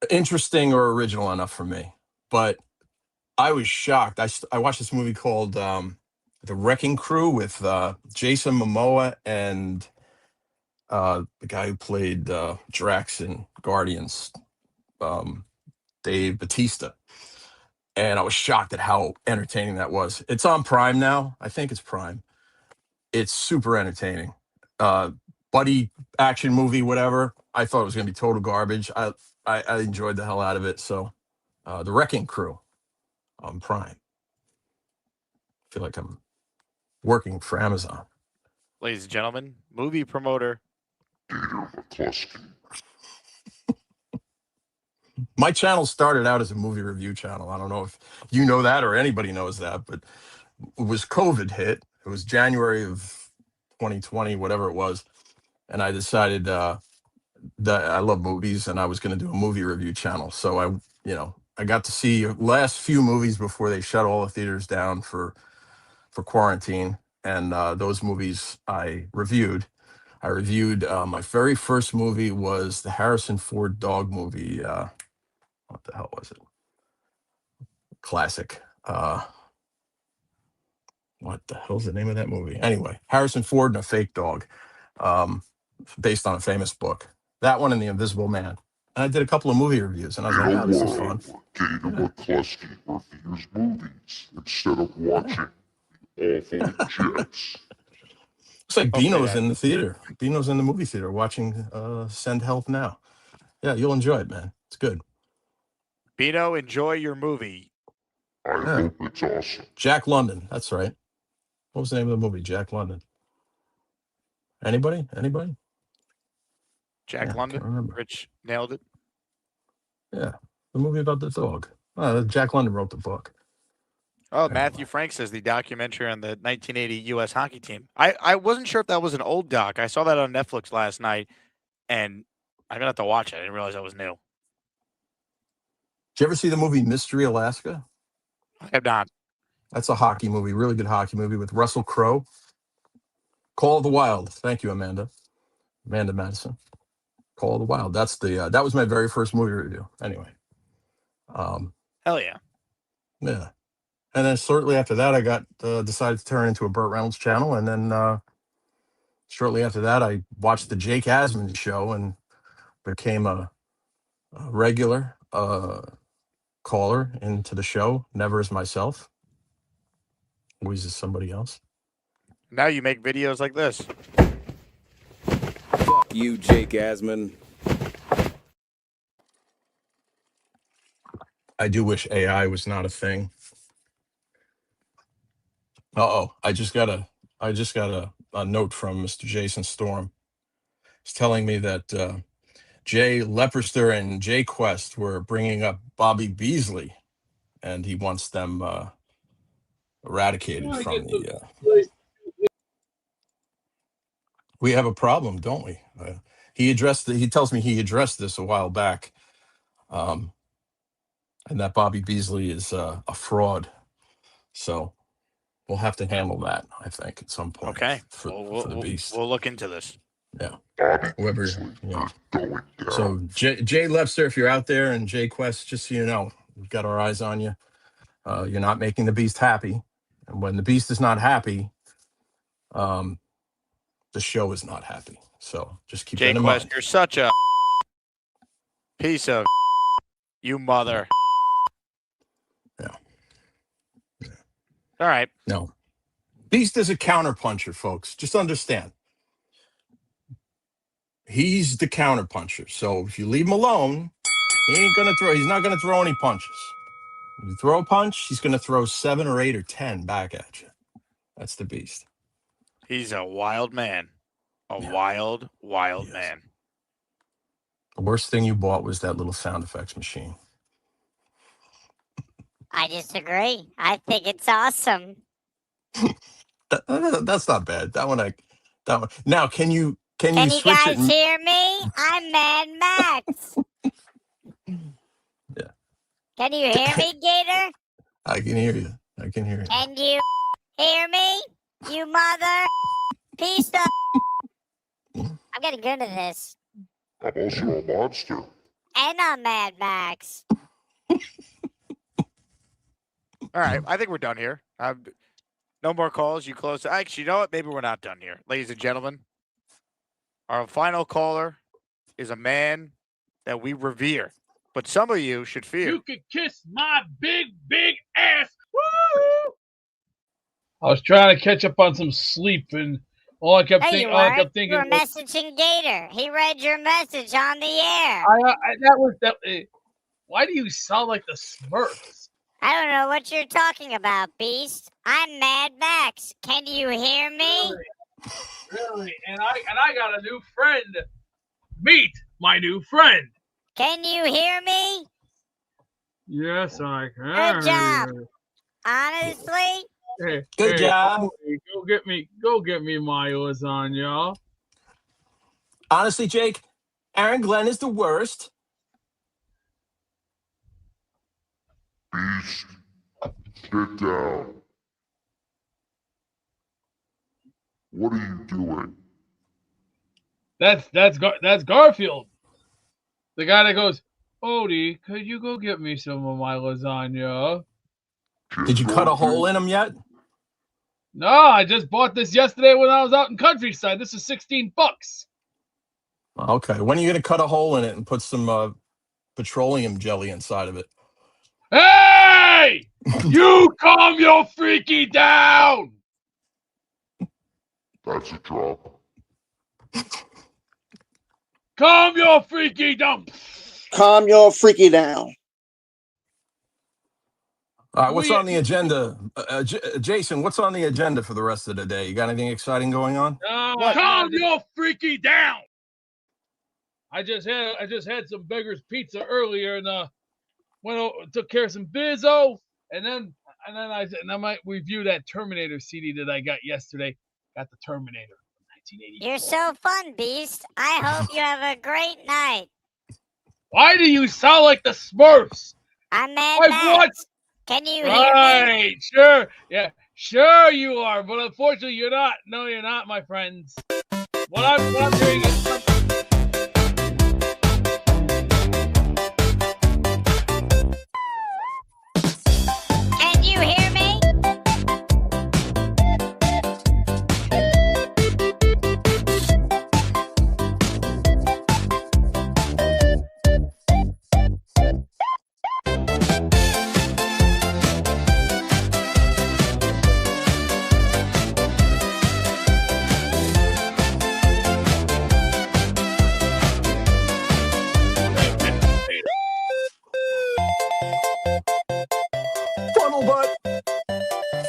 interesting or original enough for me. But I was shocked. I watched this movie called The Wrecking Crew with Jason Momoa and the guy who played Drax in Guardians, Dave Bautista. And I was shocked at how entertaining that was. It's on Prime now. I think it's Prime. It's super entertaining. Buddy action movie, whatever. I thought it was going to be total garbage. I enjoyed the hell out of it. So, The Wrecking Crew on Prime. I feel like I'm working for Amazon. Ladies and gentlemen, movie promoter. My channel started out as a movie review channel. I don't know if you know that or anybody knows that, but it was COVID hit. It was January of 2020, whatever it was. And I decided that I love movies and I was going to do a movie review channel. So I got to see last few movies before they shut all the theaters down for quarantine. And those movies I reviewed. My very first movie was the Harrison Ford dog movie. What the hell was it? Classic. What the hell's the name of that movie? Anyway, Harrison Ford and a fake dog, based on a famous book. That one and The Invisible Man. And I did a couple of movie reviews, and I was like, "Oh, this is fun." Gator McCluskey reviews movies instead of watching awful Jets. It's like Bino's in the theater. Bino's in the movie theater watching Send Help now. Yeah, you'll enjoy it, man. It's good. Bino, enjoy your movie. I hope it's awesome. Jack London. That's right. What was the name of the movie? Jack London. Anybody? Jack London. Rich nailed it. Yeah, the movie about the dog. Jack London wrote the book. Oh, Matthew Frank says the documentary on the 1980 U.S. hockey team. I wasn't sure if that was an old doc. I saw that on Netflix last night, and I'm gonna have to watch it. I didn't realize that was new. Did you ever see the movie Mystery Alaska? I have not. That's a hockey movie, really good hockey movie with Russell Crowe. Call of the Wild. Thank you, Amanda Madison. Call of the Wild. That's that was my very first movie review. Anyway. Hell yeah. Yeah. And then shortly after that, I got decided to turn into a Burt Reynolds channel. And then shortly after that, I watched the Jake Asman show and became a regular caller into the show. Never as myself. Always as somebody else. Now you make videos like this. Fuck you, Jake Asman. I do wish AI was not a thing. I just got a note from Mr. Jason Storm. He's telling me that Jay Leperster and Jay Quest were bringing up Bobby Beasley, and he wants them eradicated from the. We have a problem, don't we? He tells me he addressed this a while back, and that Bobby Beasley is a fraud. So we'll have to handle that, I think, at some point. Okay. For the Beast. We'll look into this. Yeah. Whoever. Yeah. So Jay Lester, if you're out there, and Jay Quest, just so you know, we've got our eyes on you. You're not making the Beast happy, and when the Beast is not happy, the show is not happy. So just keep that in Quest, mind. you're such a piece of you mother. Yeah. All right. No. Beast is a counterpuncher, folks. Just understand. He's the counterpuncher. So if you leave him alone, he's not gonna throw any punches. If you throw a punch, he's gonna throw 7 or 8 or 10 back at you. That's the Beast. He's a wild man. Wild man. The worst thing you bought was that little sound effects machine. I disagree. I think it's awesome. That's not bad. That one. Now, can you Can you switch guys it? hear me? I'm Mad Max. Yeah. Can you hear me, Gator? I can hear you. Can you hear me? You mother piece of... I'm getting good at this. I'm also a monster. And I'm Mad Max. All right. I think we're done here. No more calls. You close. Actually, you know what? Maybe we're not done here. Ladies and gentlemen, our final caller is a man that we revere, but some of you should fear. You can kiss my big ass. Woo! I was trying to catch up on some sleep, and all I kept thinking. You were messaging Gator. He read your message on the air. Why do you sound like the Smurfs? I don't know what you're talking about, Beast. I'm Mad Max. Can you hear me? Really? And I got a new friend. Meet my new friend. Can you hear me? Yes, I can. Good job. Honestly? Good job. Go get me my lasagna. Honestly, Jake, Aaron Glenn is the worst. Beast, sit down. What are you doing? That's Garfield. The guy that goes, Odie, could you go get me some of my lasagna? Did you cut a hole in him yet? No, I just bought this yesterday when I was out in countryside. This is $16. Okay. When are you going to cut a hole in it and put some petroleum jelly inside of it? Hey! You calm your freaky down! That's a drop. Calm your freaky down! Calm your freaky down. All right, what's on the agenda? Jason, what's on the agenda for the rest of the day? You got anything exciting going on? Calm your freaky down! I just had some Beggar's Pizza earlier and went over, took care of some Bizzo, and then I might review that Terminator CD that I got yesterday. Got the Terminator from 1980. You're so fun, Beast. I hope you have a great night. Why do you sound like the Smurfs? I'm Mad Max. Can you hear me? Right, sure. Yeah, sure you are, but unfortunately you're not. No, you're not, my friends. What I'm doing is... Can you hear me? Funnel butt.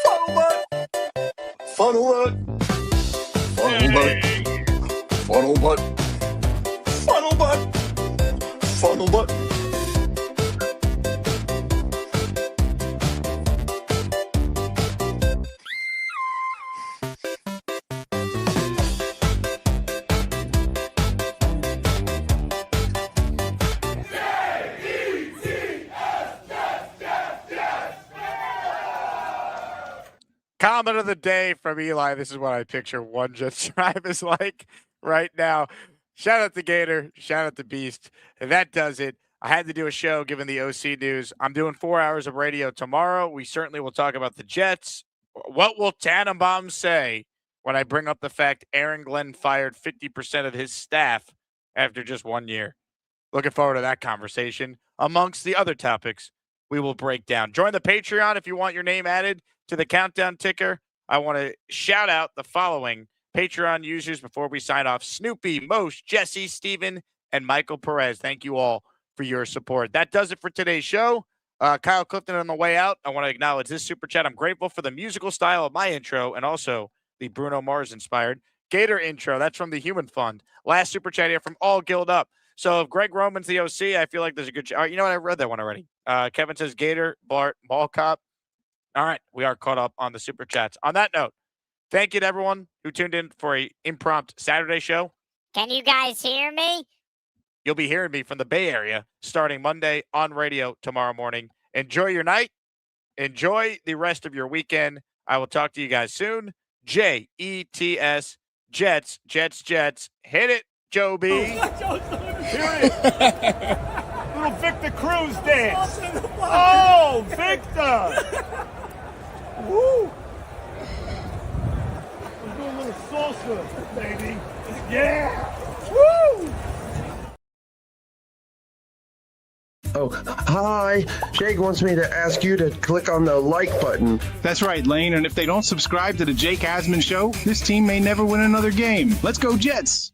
Funnel butt. Funnel butt. Funnel butt. Funnel butt. Funnel butt. final button. Comment of the day from Eli. This is what I picture One Jets Tribe is like right now. Shout out to Gator. Shout out to Beast. And that does it. I had to do a show given the OC news. I'm doing 4 hours of radio tomorrow. We certainly will talk about the Jets. What will Tannenbaum say when I bring up the fact Aaron Glenn fired 50% of his staff after just 1 year? Looking forward to that conversation, amongst the other topics we will break down. Join the Patreon if you want your name added to the countdown ticker. I want to shout out the following Patreon users before we sign off: Snoopy, Mosh, Jesse, Steven, and Michael Perez. Thank you all for your support. That does it for today's show. Kyle Clifton on the way out. I want to acknowledge this super chat. I'm grateful for the musical style of my intro and also the Bruno Mars inspired Gator intro. That's from the Human Fund. Last super chat here from All Guild Up. So if Greg Roman's the OC, I feel like there's a good chance. You know what? I read that one already. Kevin says Gator, Bart, Ball Cop. All right, we are caught up on the super chats. On that note, thank you to everyone who tuned in for a impromptu Saturday show. Can you guys hear me? You'll be hearing me from the Bay Area starting Monday on radio tomorrow morning. Enjoy your night. Enjoy the rest of your weekend. I will talk to you guys soon. Jets, Jets, Jets, Jets. Hit it, Joe B. Here it is. Little Victor Cruz dance. Oh, Victor. Woo. We're doing a little salsa, baby. Yeah. Woo. Oh, hi. Jake wants me to ask you to click on the like button. That's right, Lane. And if they don't subscribe to the Jake Asman Show, this team may never win another game. Let's go, Jets.